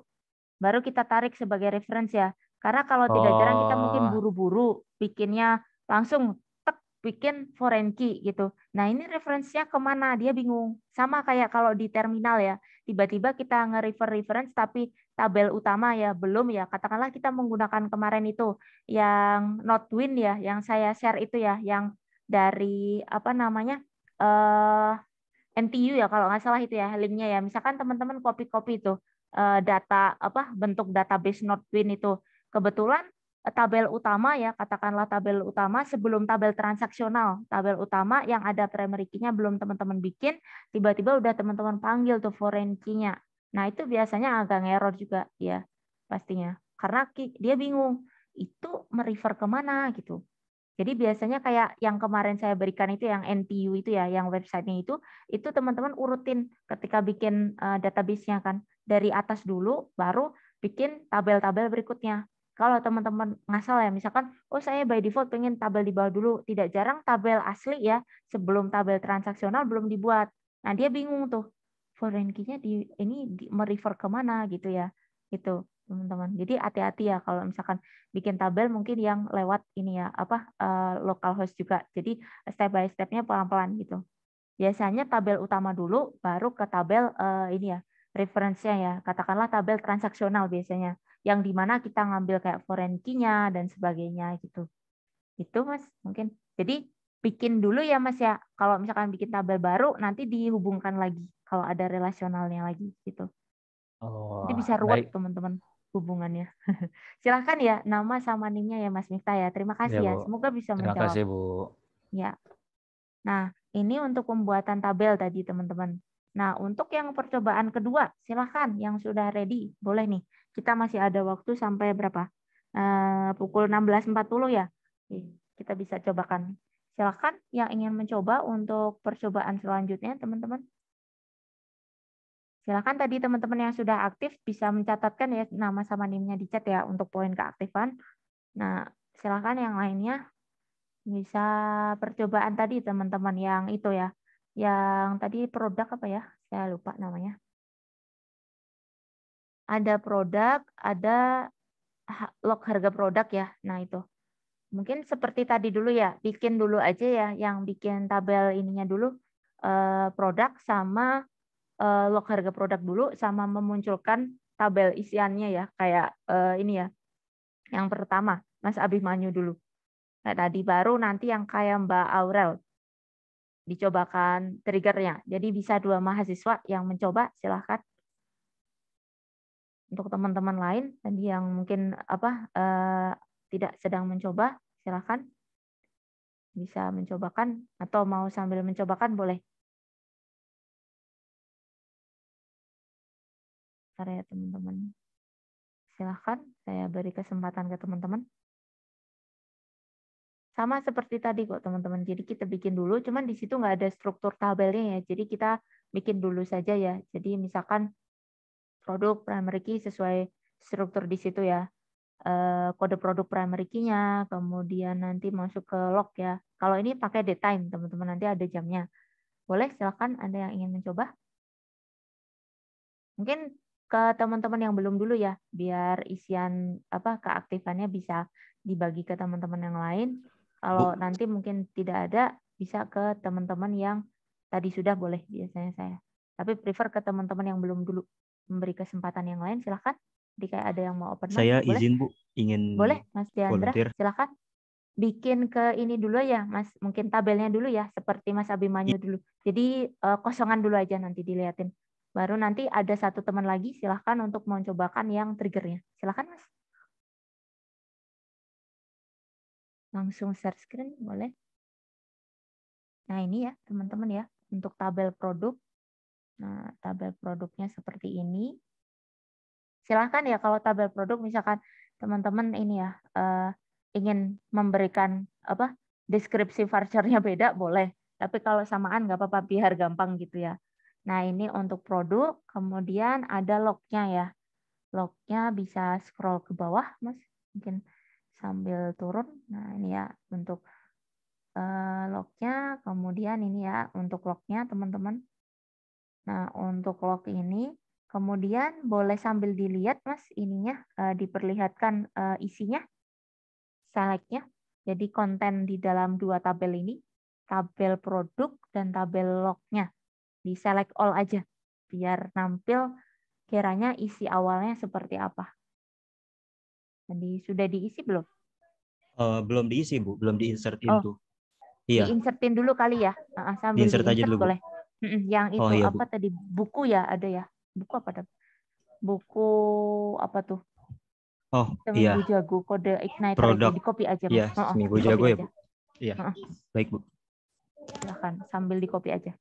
Baru kita tarik sebagai reference ya. Karena kalau tidak jarang kita mungkin buru-buru bikinnya langsung tek bikin foreign key gitu. Nah ini referensinya kemana? Dia bingung. Sama kayak kalau di terminal ya. Tiba-tiba kita nge-refer reference tapi tabel utama ya belum ya. Katakanlah kita menggunakan kemarin itu yang Notewin ya, yang saya share itu ya, yang dari apa namanya NTU ya kalau nggak salah itu ya linknya ya. Misalkan teman-teman copy-copy itu data apa bentuk database Notewin itu kebetulan tabel utama ya katakanlah tabel utama sebelum tabel transaksional tabel utama yang ada primary key-nya belum teman-teman bikin tiba-tiba udah teman-teman panggil tuh foreign key-nya. Nah itu biasanya agak ngeror juga ya pastinya karena dia bingung itu merefer kemana gitu. Jadi biasanya kayak yang kemarin saya berikan itu yang NTU itu ya, yang websitenya itu teman-teman urutin ketika bikin database-nya kan. Dari atas dulu, baru bikin tabel-tabel berikutnya. Kalau teman-teman ngasal ya, misalkan, oh saya by default pengen tabel di bawah dulu. Tidak jarang tabel asli ya, sebelum tabel transaksional belum dibuat. Nah dia bingung tuh, foreign key-nya ini merefer kemana gitu ya. Gitu teman-teman. Jadi hati-hati ya kalau misalkan bikin tabel mungkin yang lewat ini ya apa localhost juga. Jadi step by step-nya pelan-pelan gitu. Biasanya tabel utama dulu baru ke tabel ini ya reference-nya ya. Katakanlah tabel transaksional biasanya yang dimana kita ngambil kayak foreign key-nya dan sebagainya gitu. Itu Mas mungkin. Jadi bikin dulu ya Mas ya. Kalau misalkan bikin tabel baru nanti dihubungkan lagi kalau ada relasionalnya lagi gitu. Jadi bisa ruwet teman-teman hubungannya. Silahkan ya nama sama NIM-nya ya Mas Miftah ya. Terima kasih ya. Semoga bisa menjawab. Terima kasih Bu. Ya. Nah, ini untuk pembuatan tabel tadi teman-teman. Nah, untuk yang percobaan kedua, silahkan yang sudah ready. Boleh nih. Kita masih ada waktu sampai berapa? Pukul 16.40 ya. Kita bisa cobakan. Silahkan yang ingin mencoba untuk percobaan selanjutnya teman-teman. Silakan tadi teman-teman yang sudah aktif bisa mencatatkan ya nama sama NIM-nya di chat ya untuk poin keaktifan. Nah, silakan yang lainnya bisa percobaan tadi teman-teman yang itu ya. Yang tadi produk apa ya? Saya lupa namanya. Ada produk, ada log harga produk ya. Nah, itu. Mungkin seperti tadi dulu ya, bikin dulu aja ya yang bikin tabel ininya dulu produk sama log harga produk dulu sama memunculkan tabel isiannya ya kayak ini ya yang pertama Mas Abimanyu dulu kayak tadi baru nanti yang kayak Mbak Aurel dicobakan triggernya jadi bisa 2 mahasiswa yang mencoba silahkan untuk teman-teman lain tadi yang mungkin apa tidak sedang mencoba silahkan bisa mencobakan atau mau sambil mencobakan boleh. Ya teman-teman. Silahkan saya beri kesempatan ke teman-teman. Sama seperti tadi kok teman-teman. Jadi kita bikin dulu, cuman di situ nggak ada struktur tabelnya ya. Jadi kita bikin dulu saja ya. Jadi misalkan produk primary key sesuai struktur di situ ya. Kode produk primary key-nya, kemudian nanti masuk ke log ya. Kalau ini pakai datetime teman-teman, nanti ada jamnya. Boleh silahkan ada yang ingin mencoba? Mungkin ke teman-teman yang belum dulu ya, biar isian apa keaktifannya bisa dibagi ke teman-teman yang lain. Kalau nanti mungkin tidak ada, bisa ke teman-teman yang tadi sudah boleh biasanya saya. Tapi prefer ke teman-teman yang belum dulu memberi kesempatan yang lain, silahkan. Jadi kayak ada yang mau open mic, saya boleh? izin Bu, ingin boleh Mas Diandra, volunteer. silahkan. Bikin ke ini dulu ya Mas, mungkin tabelnya dulu ya, seperti Mas Abimanyu dulu. Jadi kosongan dulu aja nanti dilihatin. Baru nanti ada satu teman lagi, silahkan untuk mencobakan yang triggernya. Silahkan Mas. Langsung share screen, boleh. Nah ini ya teman-teman ya, untuk tabel produk. Nah tabel produknya seperti ini. Silahkan ya kalau tabel produk misalkan teman-teman ini ya, ingin memberikan apa deskripsi vouchernya beda, boleh. Tapi kalau samaan nggak apa-apa, biar gampang gitu ya. Nah, ini untuk produk, kemudian ada lognya ya. Lognya bisa scroll ke bawah, Mas. Mungkin sambil turun. Nah, ini ya untuk lognya, kemudian ini ya untuk lognya, teman-teman. Nah, untuk log ini, kemudian boleh sambil dilihat, Mas, ininya diperlihatkan isinya, select-nya. Jadi konten di dalam dua tabel ini, tabel produk dan tabel log-nya. Di select all aja, biar nampil kiranya isi awalnya seperti apa. Jadi sudah diisi belum? Belum diisi, Bu. Belum di-insert Oh, into. Iya, Diinsertin dulu kali ya. Sambil di-insert aja diinsert dulu, Bu. boleh. Yang Oh itu iya, apa Bu. tadi? Buku ya ada ya? Buku apa tadi? Buku apa tuh? Oh Seminggu iya, Jago, kode igniter itu produk. di copy aja, Mas. Iya, Seminggu Di copy Jago ya, aja. Bu. Iya, Heeh. baik, Bu. Silakan sambil di copy aja.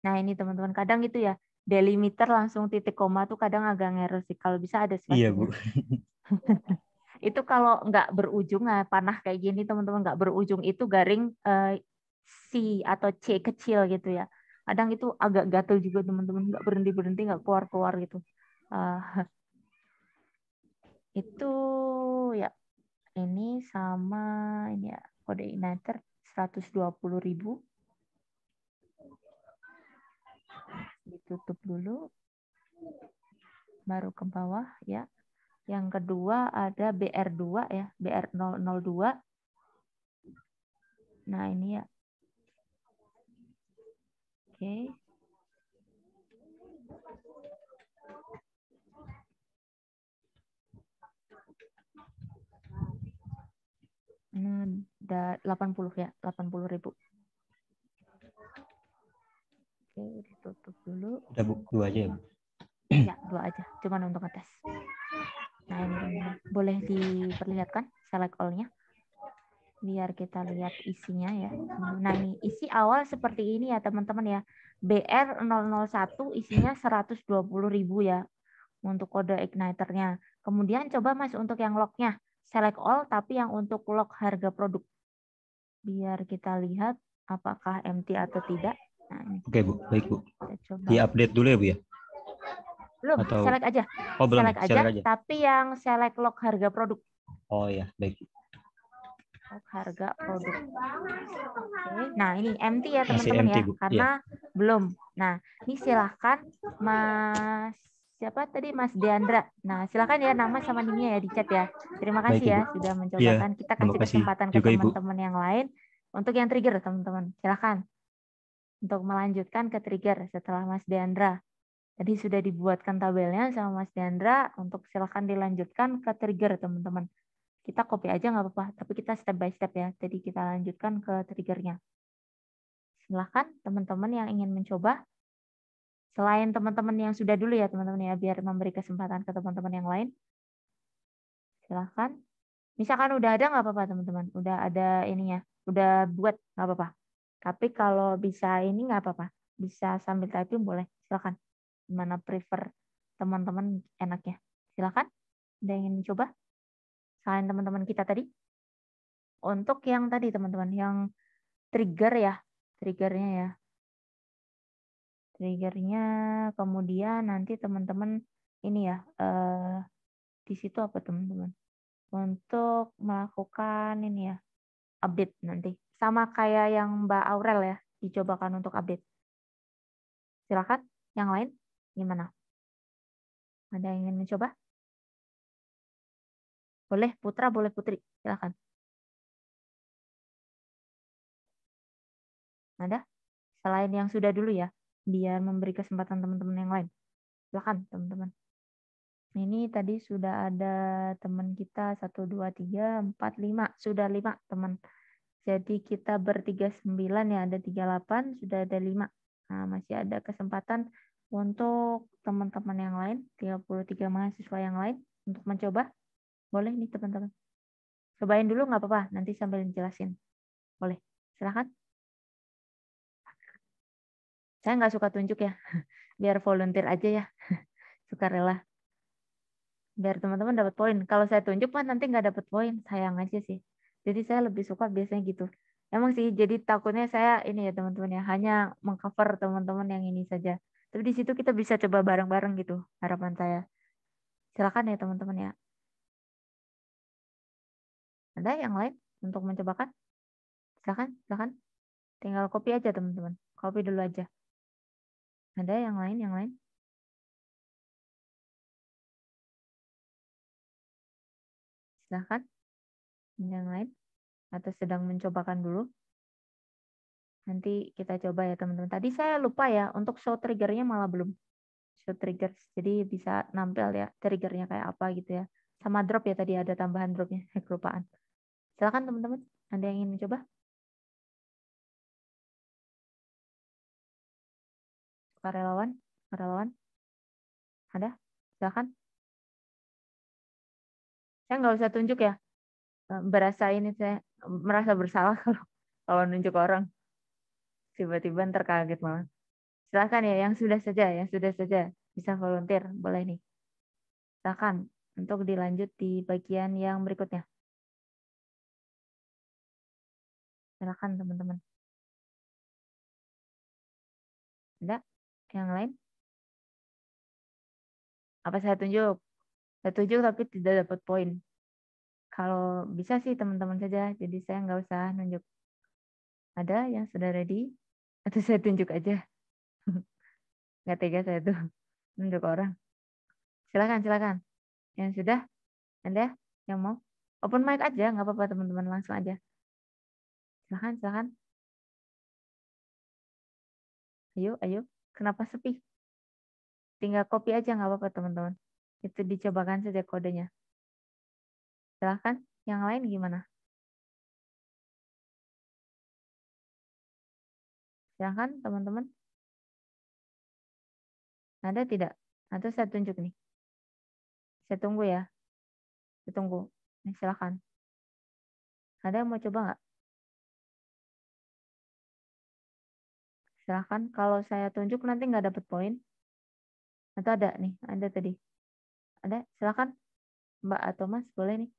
Nah, ini teman-teman, kadang itu ya, delimiter langsung titik koma tuh kadang agak ngerus sih. Kalau bisa ada Iya, spasinya. Bu. Itu kalau nggak berujung, panah kayak gini teman-teman, nggak berujung itu garing C atau C kecil gitu ya. Kadang itu agak gatel juga teman-teman, nggak berhenti-berhenti, nggak keluar-keluar gitu. Itu ya, ini sama ini ya, kode igniter 120.000. Ditutup dulu, baru ke bawah ya. Yang kedua ada BR2 ya, BR002. Nah, ini ya. Oke. Udah 80 ya, 80.000. Oke, ditutup dulu. Udah, Bu. 2 aja ya, Bu. Ya, 2 aja, cuman untuk ngetes. Nah, ini teman-teman, boleh diperlihatkan select all-nya biar kita lihat isinya ya. Nah, ini isi awal seperti ini ya teman-teman ya. BR001 isinya 120.000 ya untuk kode igniternya. Kemudian coba Mas untuk yang log-nya select all, tapi yang untuk log harga produk. Biar kita lihat apakah empty atau tidak. Nah, ini. Oke, Bu. Baik, Bu. Kita coba. Di-update dulu ya, Bu ya? Belum, Atau... select aja. Oh, belum. Select aja, Select aja. tapi yang select log harga produk. Oh iya, baik. Log harga produk. Oke. Nah, ini empty ya Masih teman-teman empty, ya, Bu. karena belum. Nah, ini silahkan Mas siapa tadi, Mas Deandra. Nah, silakan ya nama sama nimnya ya di chat ya. Terima kasih Baik, ya Ibu. sudah Iya, mencobakan. Kita terima kasih kasih kesempatan ke juga, Ibu. teman-teman yang lain untuk yang trigger teman-teman. Silakan untuk melanjutkan ke trigger setelah Mas Deandra. Tadi sudah dibuatkan tabelnya sama Mas Deandra, untuk silakan dilanjutkan ke trigger teman-teman. Kita copy aja nggak apa-apa, tapi kita step by step ya. Jadi kita lanjutkan ke triggernya. Silahkan teman-teman yang ingin mencoba. Selain teman-teman yang sudah dulu ya teman-teman ya, biar memberi kesempatan ke teman-teman yang lain. Silahkan. Misalkan udah ada nggak apa-apa teman-teman. Udah ada ininya, udah buat nggak apa-apa. Tapi kalau bisa ini nggak apa-apa. Bisa sambil typing boleh. Silahkan. Gimana prefer teman-teman enaknya. Silahkan. Ada yang ingin mencoba? Selain teman-teman kita tadi. Untuk yang tadi teman-teman, yang trigger ya. Triggernya ya. Triggernya kemudian nanti teman-teman ini ya. Di situ apa teman-teman? Untuk melakukan ini ya. Update nanti. Sama kayak yang Mbak Aurel ya. Dicobakan untuk update. Silakan. Yang lain gimana? Ada yang ingin mencoba? Boleh Putra, boleh Putri. Silakan. Ada? Selain yang sudah dulu ya, biar memberi kesempatan teman-teman yang lain. Silakan teman-teman. Ini tadi sudah ada teman kita 1, 2, 3, 4, 5. Sudah 5 teman. Jadi kita bertiga 9 ya, ada 38, sudah ada 5. Nah, masih ada kesempatan untuk teman-teman yang lain, 33 mahasiswa yang lain untuk mencoba. Boleh nih teman-teman. Cobain dulu nggak apa-apa, nanti sambil jelasin. Boleh, silakan. Saya nggak suka tunjuk ya, biar volunteer aja ya, sukarela. Biar teman-teman dapat poin. Kalau saya tunjuk mah nanti nggak dapat poin, sayang aja sih. Jadi saya lebih suka biasanya gitu. Emang sih, jadi takutnya saya ini ya teman-teman ya, hanya mengcover teman-teman yang ini saja. Tapi di situ kita bisa coba bareng-bareng gitu, harapan saya. Silakan ya teman-teman ya. Ada yang lain untuk mencobakan? Silakan, silakan. Tinggal copy aja teman-teman. Copy dulu aja. Ada yang lain, yang lain? Silakan. Yang lain? Atau sedang mencobakan dulu? Nanti kita coba ya teman-teman. Tadi saya lupa ya, untuk show triggernya malah belum. Show triggers, jadi bisa nampil ya triggernya kayak apa gitu ya. Sama drop ya, tadi ada tambahan dropnya, kelupaan. Silakan teman-teman, ada yang ingin mencoba? Karelawan, karelawan, ada? Silakan. Saya nggak usah tunjuk ya. Berasa ini saya merasa bersalah kalau nunjuk orang. Tiba-tiba ntar kaget malah. Silakan ya, yang sudah saja bisa volunteer, boleh nih. Silakan untuk dilanjut di bagian yang berikutnya. Silakan teman-teman. Ada yang lain? Apa saya tunjuk? Saya tunjuk tapi tidak dapat poin. Kalau bisa sih teman-teman saja, jadi saya nggak usah nunjuk. Ada yang sudah ready? Atau saya tunjuk aja? Nggak tega saya tuh nunjuk orang. Silakan, silakan. Yang sudah? Anda yang mau? Open mic aja, nggak apa-apa teman-teman, langsung aja. Silakan, silakan. Ayo, ayo. Kenapa sepi? Tinggal copy aja, nggak apa-apa teman-teman. Itu dicobakan saja kodenya. Silakan. Yang lain gimana? Silakan teman-teman. Ada tidak? Atau saya tunjuk nih. Saya tunggu ya. Saya tunggu. Nih, silakan. Ada yang mau coba nggak? Silakan. Kalau saya tunjuk nanti nggak dapat poin. Atau ada nih? Ada tadi. Ada? Silakan. Mbak atau Mas, boleh nih.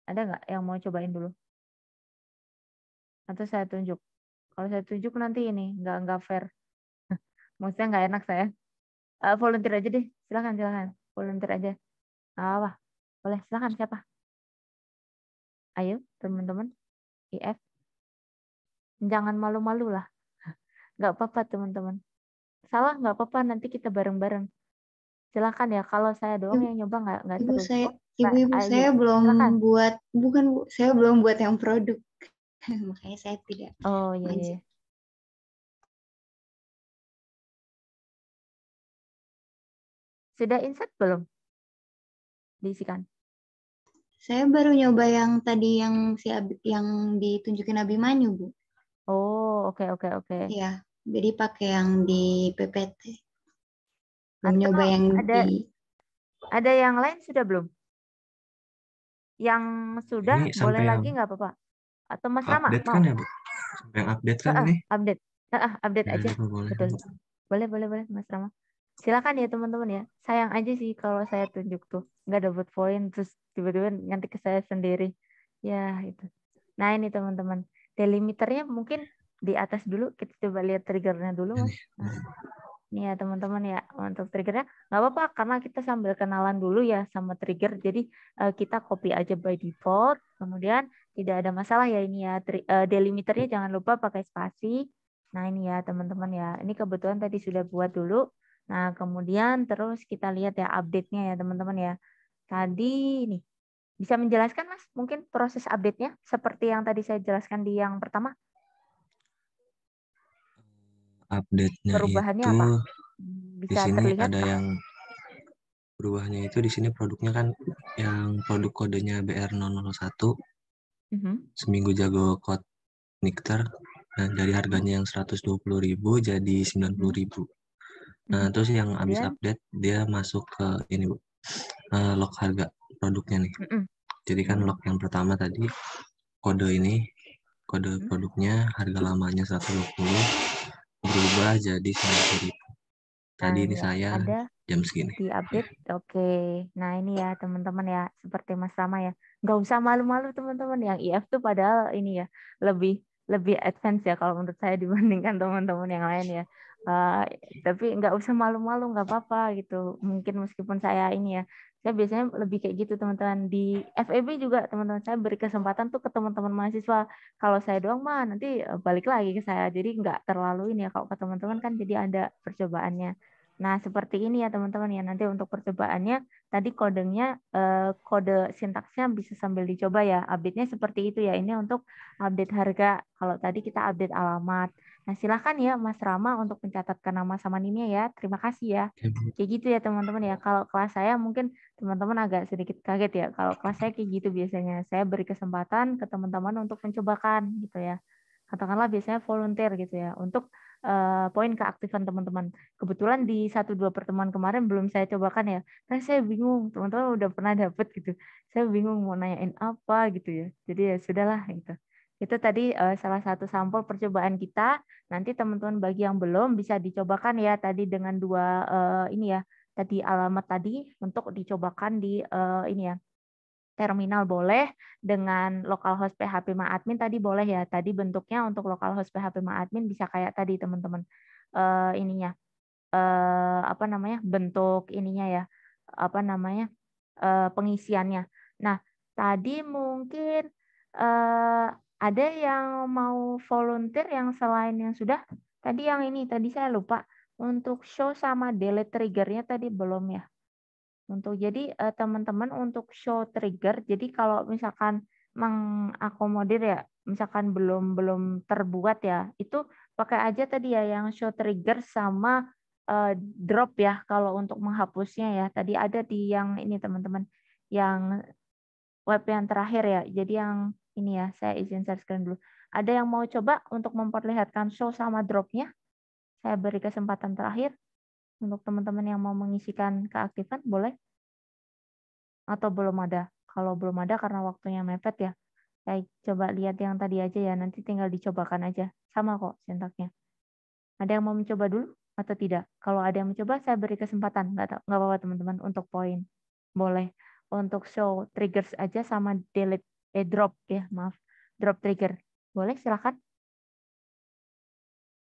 Ada nggak yang mau cobain dulu? Atau saya tunjuk? Kalau saya tunjuk nanti ini nggak fair. Maksudnya nggak enak saya. Volunteer aja deh. Silakan, silakan. Volunteer aja. Wah, boleh. Silakan siapa? Ayo, teman-teman. IF. Jangan malu-malu lah. Nggak apa-apa, teman-teman. Salah nggak apa-apa. Nanti kita bareng-bareng. Silakan ya. Kalau saya doang yang nyoba nggak Ibu seru. Ibu saya belum silakan. buat, bukan Bu, saya belum buat yang produk. Makanya saya tidak. Oh iya, iya. Sudah insert belum? Diisikan. Saya baru nyoba yang tadi yang yang ditunjukin Abimanyu, Bu. Oh, oke. Iya, jadi pakai yang di PPT. Belum Atau nyoba yang ada yang lain sudah belum? Yang sudah Ini boleh sampai lagi nggak apa-apa? Atau Mas Rama update mau? kan ya, Bu? Sampai yang update kan ini? Update. Update Ya, aja. boleh. Betul. Boleh Mas Rama. Silakan ya teman-teman ya. Sayang aja sih kalau saya tunjuk tuh nggak dapat poin terus tiba-tiba nanti ke saya sendiri. Ya itu. Nah ini teman-teman. Delimiternya mungkin di atas dulu. Kita coba lihat triggernya dulu, Mas. Nah, ini ya teman-teman ya, untuk triggernya nggak apa-apa karena kita sambil kenalan dulu ya sama trigger. Jadi kita copy aja by default. Kemudian tidak ada masalah ya ini ya. Delimiternya jangan lupa pakai spasi. Nah ini ya teman-teman ya. Ini kebetulan tadi sudah buat dulu. Nah kemudian terus kita lihat ya update-nya ya teman-teman ya. Tadi ini bisa menjelaskan Mas mungkin proses update-nya seperti yang tadi saya jelaskan di yang pertama. Update-nya Perubahannya itu apa? di Bisa sini terlihat ada Pak? yang berubahnya itu di sini produknya kan yang produk kodenya BR001 seminggu jago code Nikter. Nah, dari harganya yang 120.000 jadi 90.000. Nah, terus yang habis update dia masuk ke ini Bu. Lock harga produknya nih. Jadi kan lock yang pertama tadi kode ini, kode produknya harga lamanya 120 berubah jadi 90.000. Tadi ini saya ada jam segini. di update. Oke. Nah, ini ya teman-teman ya, seperti Mas Rama ya. nggak usah malu-malu teman-teman. Yang IF tuh padahal ini ya lebih advance ya kalau menurut saya dibandingkan teman-teman yang lain ya. Tapi nggak usah malu-malu, nggak apa-apa gitu. Mungkin meskipun saya ini ya, saya biasanya lebih kayak gitu teman-teman. Di FEB juga teman-teman saya beri kesempatan tuh ke teman-teman mahasiswa. Kalau saya doang mah nanti balik lagi ke saya. Jadi nggak terlalu ini ya. Kalau ke teman-teman kan jadi ada percobaannya. Nah seperti ini ya teman-teman ya. Nanti untuk percobaannya tadi kodenya kode sintaksnya bisa sambil dicoba ya. Update-nya seperti itu ya. Ini untuk update harga. Kalau tadi kita update alamat. Nah, silakan ya Mas Rama untuk mencatatkan nama sama NIM-nya ya. Terima kasih ya. Kayak gitu ya teman-teman ya. Kalau kelas saya mungkin teman-teman agak sedikit kaget ya. Kalau kelas saya kayak gitu biasanya. Saya beri kesempatan ke teman-teman untuk mencobakan gitu ya. Katakanlah biasanya volunteer gitu ya. Untuk poin keaktifan teman-teman. Kebetulan di 1-2 pertemuan kemarin belum saya cobakan ya. Karena saya bingung. Teman-teman udah pernah dapet gitu. Saya bingung mau nanyain apa gitu ya. Jadi ya sudahlah gitu. Itu tadi salah satu sampel percobaan kita. Nanti teman-teman bagi yang belum bisa dicobakan ya tadi dengan 2 ini ya. Tadi alamat tadi untuk dicobakan di ini ya. Terminal boleh, dengan localhost PHP MyAdmin tadi boleh ya. Tadi bentuknya untuk localhost PHP MyAdmin bisa kayak tadi teman-teman. Ininya apa namanya? Bentuk ininya ya. Apa namanya? Pengisiannya. Nah, tadi mungkin ada yang mau volunteer yang selain yang sudah? Tadi yang ini, tadi saya lupa. Untuk show sama delete trigger-nya tadi belum ya. Jadi teman-teman untuk show trigger, jadi kalau misalkan mengakomodir ya, misalkan belum terbuat ya, itu pakai aja tadi ya yang show trigger sama drop ya kalau untuk menghapusnya ya. Tadi ada di yang ini teman-teman, yang web yang terakhir ya. Jadi yang ini ya, saya izin share screen dulu. Ada yang mau coba untuk memperlihatkan show sama drop-nya? Saya beri kesempatan terakhir untuk teman-teman yang mau mengisikan keaktifan, boleh? Atau belum ada? Kalau belum ada karena waktunya mepet ya. Saya coba lihat yang tadi aja ya, nanti tinggal dicobakan aja. Sama kok sintaknya. Ada yang mau mencoba dulu atau tidak? Kalau ada yang mencoba, saya beri kesempatan. Nggak apa-apa teman-teman untuk poin. Boleh. Untuk show triggers aja sama delete, drop ya, maaf. Drop trigger. Boleh, silakan.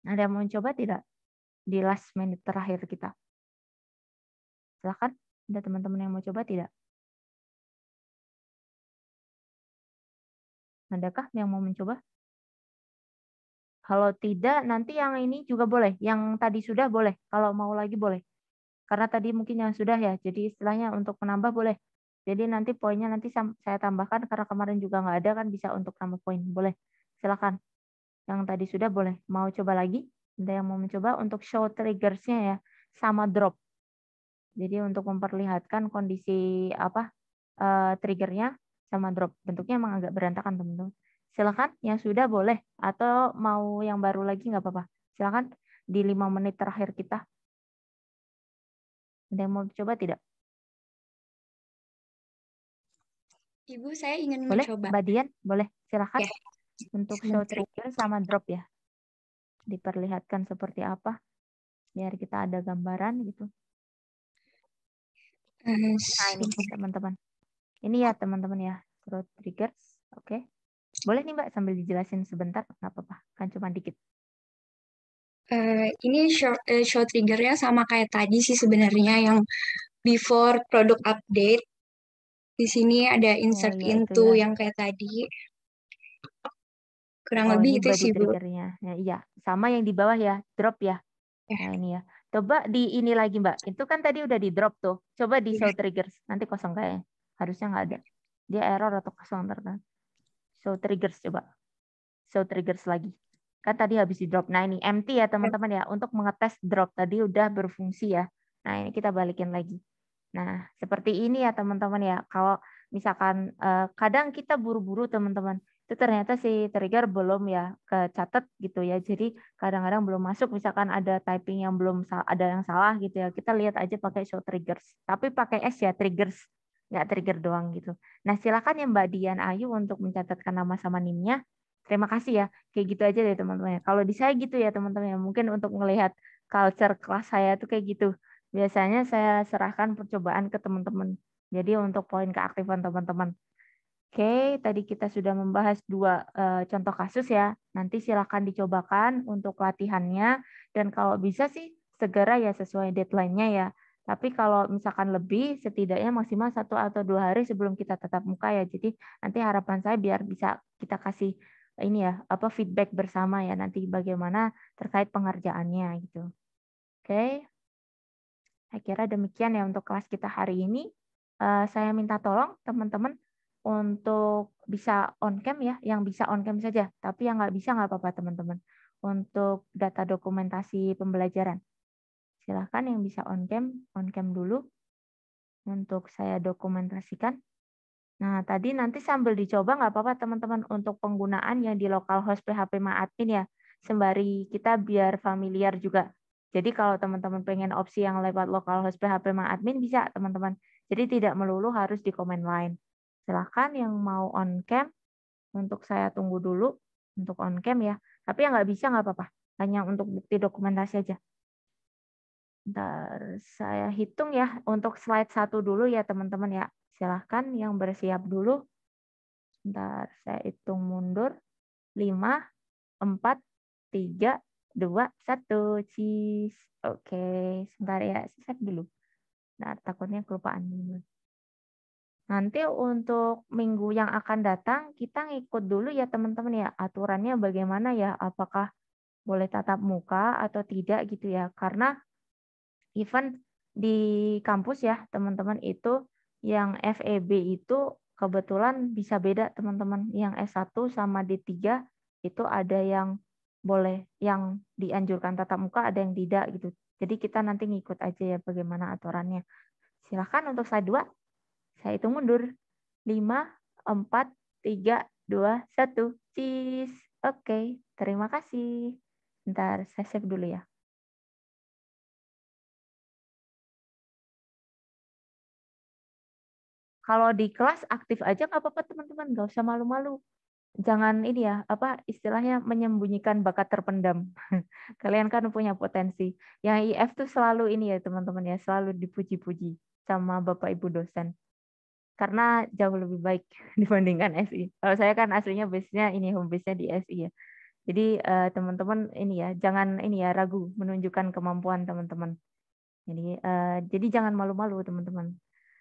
Ada yang mau mencoba tidak? Di last minute terakhir kita. Silakan. Ada teman-teman yang mau coba tidak? Adakah yang mau mencoba? Kalau tidak, nanti yang ini juga boleh. Yang tadi sudah boleh. Kalau mau lagi boleh. Karena tadi mungkin yang sudah ya. Jadi istilahnya untuk menambah boleh. Jadi nanti poinnya nanti saya tambahkan. Karena kemarin juga nggak ada kan bisa untuk tambah poin. Boleh. Silakan. Yang tadi sudah boleh. Mau coba lagi? Ada yang mau mencoba untuk show triggersnya ya. Sama drop. Jadi untuk memperlihatkan kondisi apa triggernya sama drop. Bentuknya emang agak berantakan teman-teman. Silakan yang sudah boleh atau mau yang baru lagi nggak apa-apa. Silakan di 5 menit terakhir kita. Ada yang mau coba tidak? Ibu, saya ingin Boleh, mencoba. Mbak Dian, boleh. Silakan Ya. untuk show trigger sama drop ya. Diperlihatkan seperti apa biar kita ada gambaran gitu. Nah ini teman-teman. Ini ya teman-teman ya, show triggers. Oke. Boleh nih Mbak sambil dijelasin sebentar, nggak apa-apa. Kan cuma dikit. Ini show triggernya sama kayak tadi sih sebenarnya, yang before product update. Di sini ada insert ya, into ya. yang kayak tadi. Kurang lebih itu sih, Bu. Triggernya. Nah, iya, sama yang di bawah ya, drop ya. Nah ini ya. Coba di ini lagi Mbak. Itu kan tadi udah di drop tuh. Coba di show triggers. Nanti kosong kayaknya. Harusnya nggak ada. Dia error atau kosong ternyata. Show triggers coba. Show triggers lagi. Kan tadi habis di drop. Nah ini empty ya teman-teman ya. Untuk mengetes drop tadi udah berfungsi ya. Nah ini kita balikin lagi. Nah seperti ini ya teman-teman ya. Kalau misalkan kadang kita buru-buru teman-teman. Itu ternyata si trigger belum ya kecatat gitu ya. Jadi kadang-kadang belum masuk. Misalkan ada typing yang belum ada yang salah gitu ya. Kita lihat aja pakai show triggers. Tapi pakai S ya triggers. Nggak trigger doang gitu. Nah silakan ya Mbak Dian Ayu untuk mencatatkan nama sama NIM-nya. Terima kasih ya. Kayak gitu aja deh teman-teman. Kalau di saya gitu ya teman-teman. Mungkin untuk melihat culture kelas saya tuh kayak gitu. Biasanya saya serahkan percobaan ke teman-teman. Jadi untuk poin keaktifan teman-teman. Oke, tadi kita sudah membahas 2 contoh kasus ya. Nanti silakan dicobakan untuk latihannya dan kalau bisa sih segera ya sesuai deadline-nya ya. Tapi kalau misalkan lebih, setidaknya maksimal 1 atau 2 hari sebelum kita tatap muka ya. Jadi nanti harapan saya biar bisa kita kasih ini ya, feedback bersama ya nanti bagaimana terkait pengerjaannya gitu. Oke. Saya kira demikian ya untuk kelas kita hari ini. Saya minta tolong teman-teman untuk bisa on cam ya, yang bisa on cam saja. Tapi yang nggak bisa nggak apa-apa teman-teman. Untuk data dokumentasi pembelajaran. Silahkan yang bisa on cam dulu. Untuk saya dokumentasikan. Nah, tadi nanti sambil dicoba nggak apa-apa teman-teman untuk penggunaan yang di localhost PHP MyAdmin ya. Sembari kita biar familiar juga. Jadi kalau teman-teman pengen opsi yang lewat localhost PHP MyAdmin bisa teman-teman. Jadi tidak melulu harus di command line. Silahkan yang mau on cam, untuk saya tunggu dulu untuk on cam ya. Tapi yang nggak bisa nggak apa-apa. Hanya untuk bukti dokumentasi aja. Bentar, saya hitung ya untuk slide 1 dulu ya teman-teman ya. Silahkan yang bersiap dulu. Bentar, saya hitung mundur. 5, 4, 3, 2, 1. Cheese. Oke, sebentar ya. Save dulu. Nah, takutnya kelupaan dulu. Nanti untuk minggu yang akan datang, kita ngikut dulu ya teman-teman ya. Aturannya bagaimana ya. Apakah boleh tatap muka atau tidak gitu ya. Karena even di kampus ya teman-teman itu yang FEB itu kebetulan bisa beda teman-teman. Yang S1 sama D3 itu ada yang boleh, yang dianjurkan tatap muka, ada yang tidak gitu. Jadi kita nanti ngikut aja ya bagaimana aturannya. Silakan untuk slide 2. Saya hitung mundur. 5, 4, 3, 2, 1. Cheese. Oke, terima kasih. Bentar, saya save dulu ya. Kalau di kelas aktif aja nggak apa-apa teman-teman, nggak usah malu-malu. Jangan ini ya, istilahnya menyembunyikan bakat terpendam. Kalian kan punya potensi. Yang IF tuh selalu ini ya teman-teman ya, selalu dipuji-puji sama Bapak Ibu dosen. Karena jauh lebih baik dibandingkan SI. Kalau saya kan aslinya base-nya ini, home base-nya di SI ya. Jadi teman-teman ini ya, jangan ini ya ragu menunjukkan kemampuan teman-teman. Jadi jangan malu-malu teman-teman.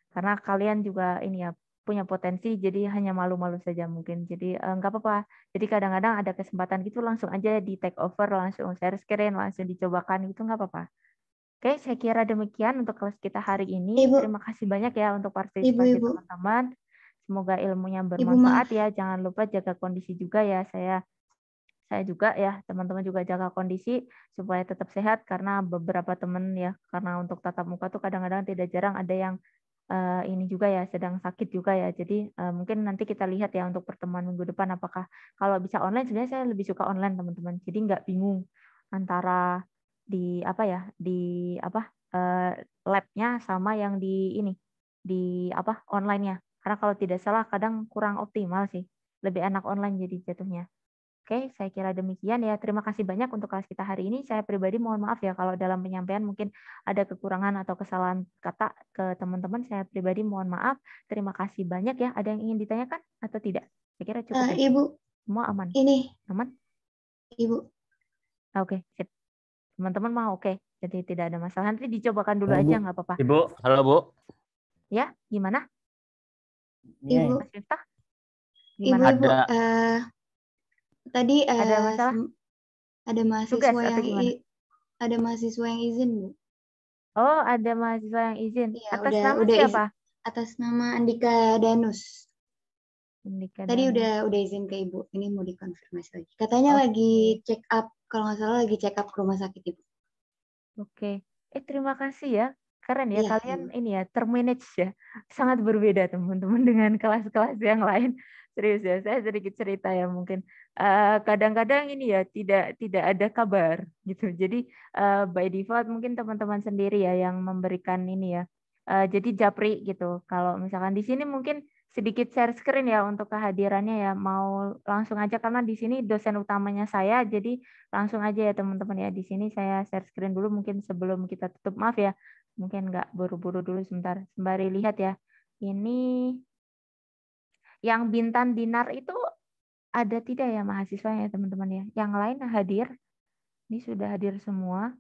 Karena kalian juga ini ya punya potensi, jadi hanya malu-malu saja mungkin. Jadi nggak apa-apa. Jadi kadang-kadang ada kesempatan gitu langsung aja di take over, langsung share screen, langsung dicobakan gitu nggak apa-apa. Oke, saya kira demikian untuk kelas kita hari ini. Ibu. Terima kasih banyak ya untuk partisipasi Ibu. teman-teman. Semoga ilmunya bermanfaat ya. Jangan lupa jaga kondisi juga ya. Saya juga ya, teman-teman juga jaga kondisi supaya tetap sehat karena beberapa teman ya, karena untuk tatap muka tuh kadang-kadang tidak jarang ada yang ini juga ya sedang sakit juga ya. Jadi mungkin nanti kita lihat ya untuk pertemuan minggu depan apakah kalau bisa online, sebenarnya saya lebih suka online teman-teman. Jadi nggak bingung antara di labnya sama yang di ini di online-nya. Karena kalau tidak salah kadang kurang optimal sih. Lebih enak online jadi jatuhnya. Oke, saya kira demikian ya. Terima kasih banyak untuk kelas kita hari ini. Saya pribadi mohon maaf ya kalau dalam penyampaian mungkin ada kekurangan atau kesalahan kata ke teman-teman. Saya pribadi mohon maaf. Terima kasih banyak ya. Ada yang ingin ditanyakan atau tidak? Saya kira cukup ya. Ibu. Semua aman? Ini. Aman? Ibu. Oke, sip. Teman-teman mau oke. Jadi tidak ada masalah. Nanti dicobakan dulu aja, nggak apa-apa. Ibu, halo Bu. Ya, gimana? Ibu. Mas Miftah? Gimana? Ibu, tadi ada masalah? Ada mahasiswa ada mahasiswa yang izin, Bu. Oh, ada mahasiswa yang izin. Ya, atas nama siapa? Atas nama Andika Danus. Tadi Danus. udah izin ke Ibu. Ini mau dikonfirmasi lagi. Katanya lagi check up, kalau nggak salah lagi check up ke rumah sakit, Ibu. Oke. Terima kasih ya. Keren ya, kalian Ibu. ini ya termanage ya. Sangat berbeda teman-teman dengan kelas-kelas yang lain. Serius ya, saya sedikit cerita ya mungkin. Kadang-kadang ini ya tidak ada kabar gitu. Jadi by default mungkin teman-teman sendiri ya yang memberikan ini ya. Jadi japri gitu. Kalau misalkan di sini mungkin sedikit share screen ya untuk kehadirannya ya. Mau langsung aja karena di sini dosen utamanya saya, jadi langsung aja ya teman-teman ya. Di sini saya share screen dulu mungkin sebelum kita tutup. Maaf ya, mungkin nggak buru-buru dulu sebentar. Sembari lihat ya. Ini Yang Bintan Dinar itu ada tidak ya mahasiswanya teman-teman ya? Yang lain hadir. Ini sudah hadir semua.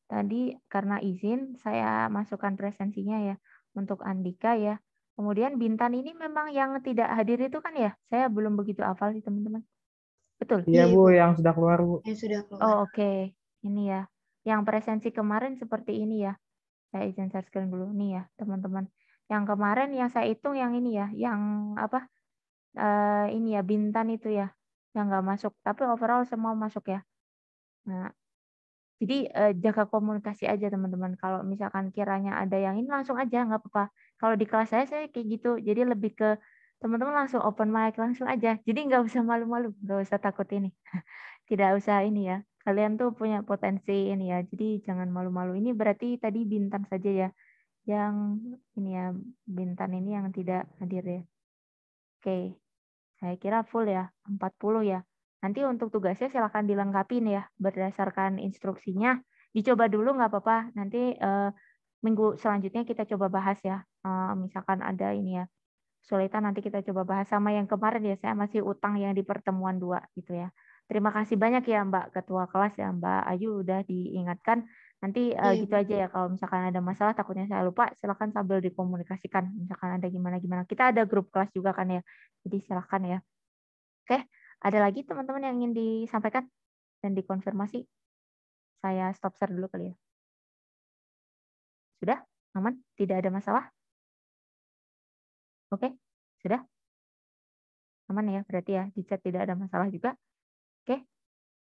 Tadi karena izin saya masukkan presensinya ya untuk Andika ya. Kemudian Bintan ini memang yang tidak hadir itu kan ya? Saya belum begitu hafal sih teman-teman. Betul? Iya Iya, Bu, Bu. yang sudah keluar Bu. Yang sudah keluar. Oh oke. Ini ya. Yang presensi kemarin seperti ini ya. Saya izin share screen dulu nih ya teman-teman. Yang kemarin yang saya hitung yang ini ya. Yang apa? Ini ya Bintan itu ya. Yang nggak masuk. Tapi overall semua masuk ya. Nah, jadi jaga komunikasi aja teman-teman. Kalau misalkan kiranya ada yang ini langsung aja nggak apa-apa. Kalau di kelas saya kayak gitu. Jadi lebih ke teman-teman langsung open mic langsung aja. Jadi nggak usah malu-malu, nggak usah takut ini. Tidak usah ini ya. Kalian tuh punya potensi ini ya. Jadi jangan malu-malu. Ini berarti tadi Bintan saja ya. Yang ini ya Bintan ini yang tidak hadir ya. Oke. Saya kira full ya, 40 ya. Nanti untuk tugasnya silakan dilengkapin ya berdasarkan instruksinya. Dicoba dulu nggak apa-apa. Nanti minggu selanjutnya kita coba bahas ya. Misalkan ada ini ya kesulitan nanti kita coba bahas sama yang kemarin ya. Saya masih utang yang di pertemuan 2 gitu ya. Terima kasih banyak ya Mbak Ketua Kelas ya Mbak Ayu udah diingatkan. Nanti gitu aja ya kalau misalkan ada masalah takutnya saya lupa silakan sambil dikomunikasikan. Misalkan ada gimana-gimana. Kita ada grup kelas juga kan ya. Jadi silakan ya. Oke. Ada lagi teman-teman yang ingin disampaikan dan dikonfirmasi? Saya stop share dulu kali ya. Sudah? Aman? Tidak ada masalah? Oke? Sudah? Aman ya? Berarti ya di chat tidak ada masalah juga. Oke?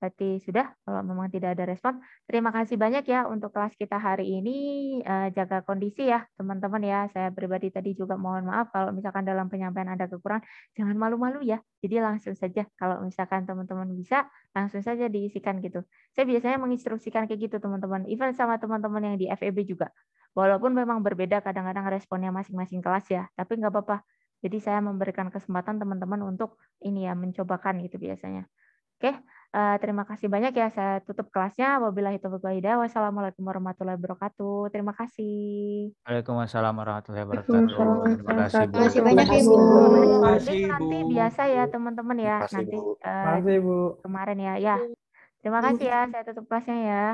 Berarti sudah kalau memang tidak ada respon. Terima kasih banyak ya untuk kelas kita hari ini. Jaga kondisi ya teman-teman ya. Saya pribadi tadi juga mohon maaf kalau misalkan dalam penyampaian ada kekurangan. Jangan malu-malu ya. Jadi langsung saja kalau misalkan teman-teman bisa langsung saja diisikan gitu. Saya biasanya menginstruksikan kayak gitu teman-teman. Even sama teman-teman yang di FEB juga. Walaupun memang berbeda kadang-kadang responnya masing-masing kelas ya. Tapi nggak apa-apa. Jadi saya memberikan kesempatan teman-teman untuk ini ya mencobakan gitu biasanya. Oke. Terima kasih banyak ya. Saya tutup kelasnya. Wabillahi taufiq wal hidayah. Wassalamualaikum warahmatullahi wabarakatuh. Terima kasih. Waalaikumsalam warahmatullahi wabarakatuh. Terima kasih Bu. Terima kasih banyak ya, Bu. Terima Nanti biasa ya teman-teman ya. Nanti kasih Bu. kemarin ya. Ya. Terima kasih ya. Saya tutup kelasnya ya.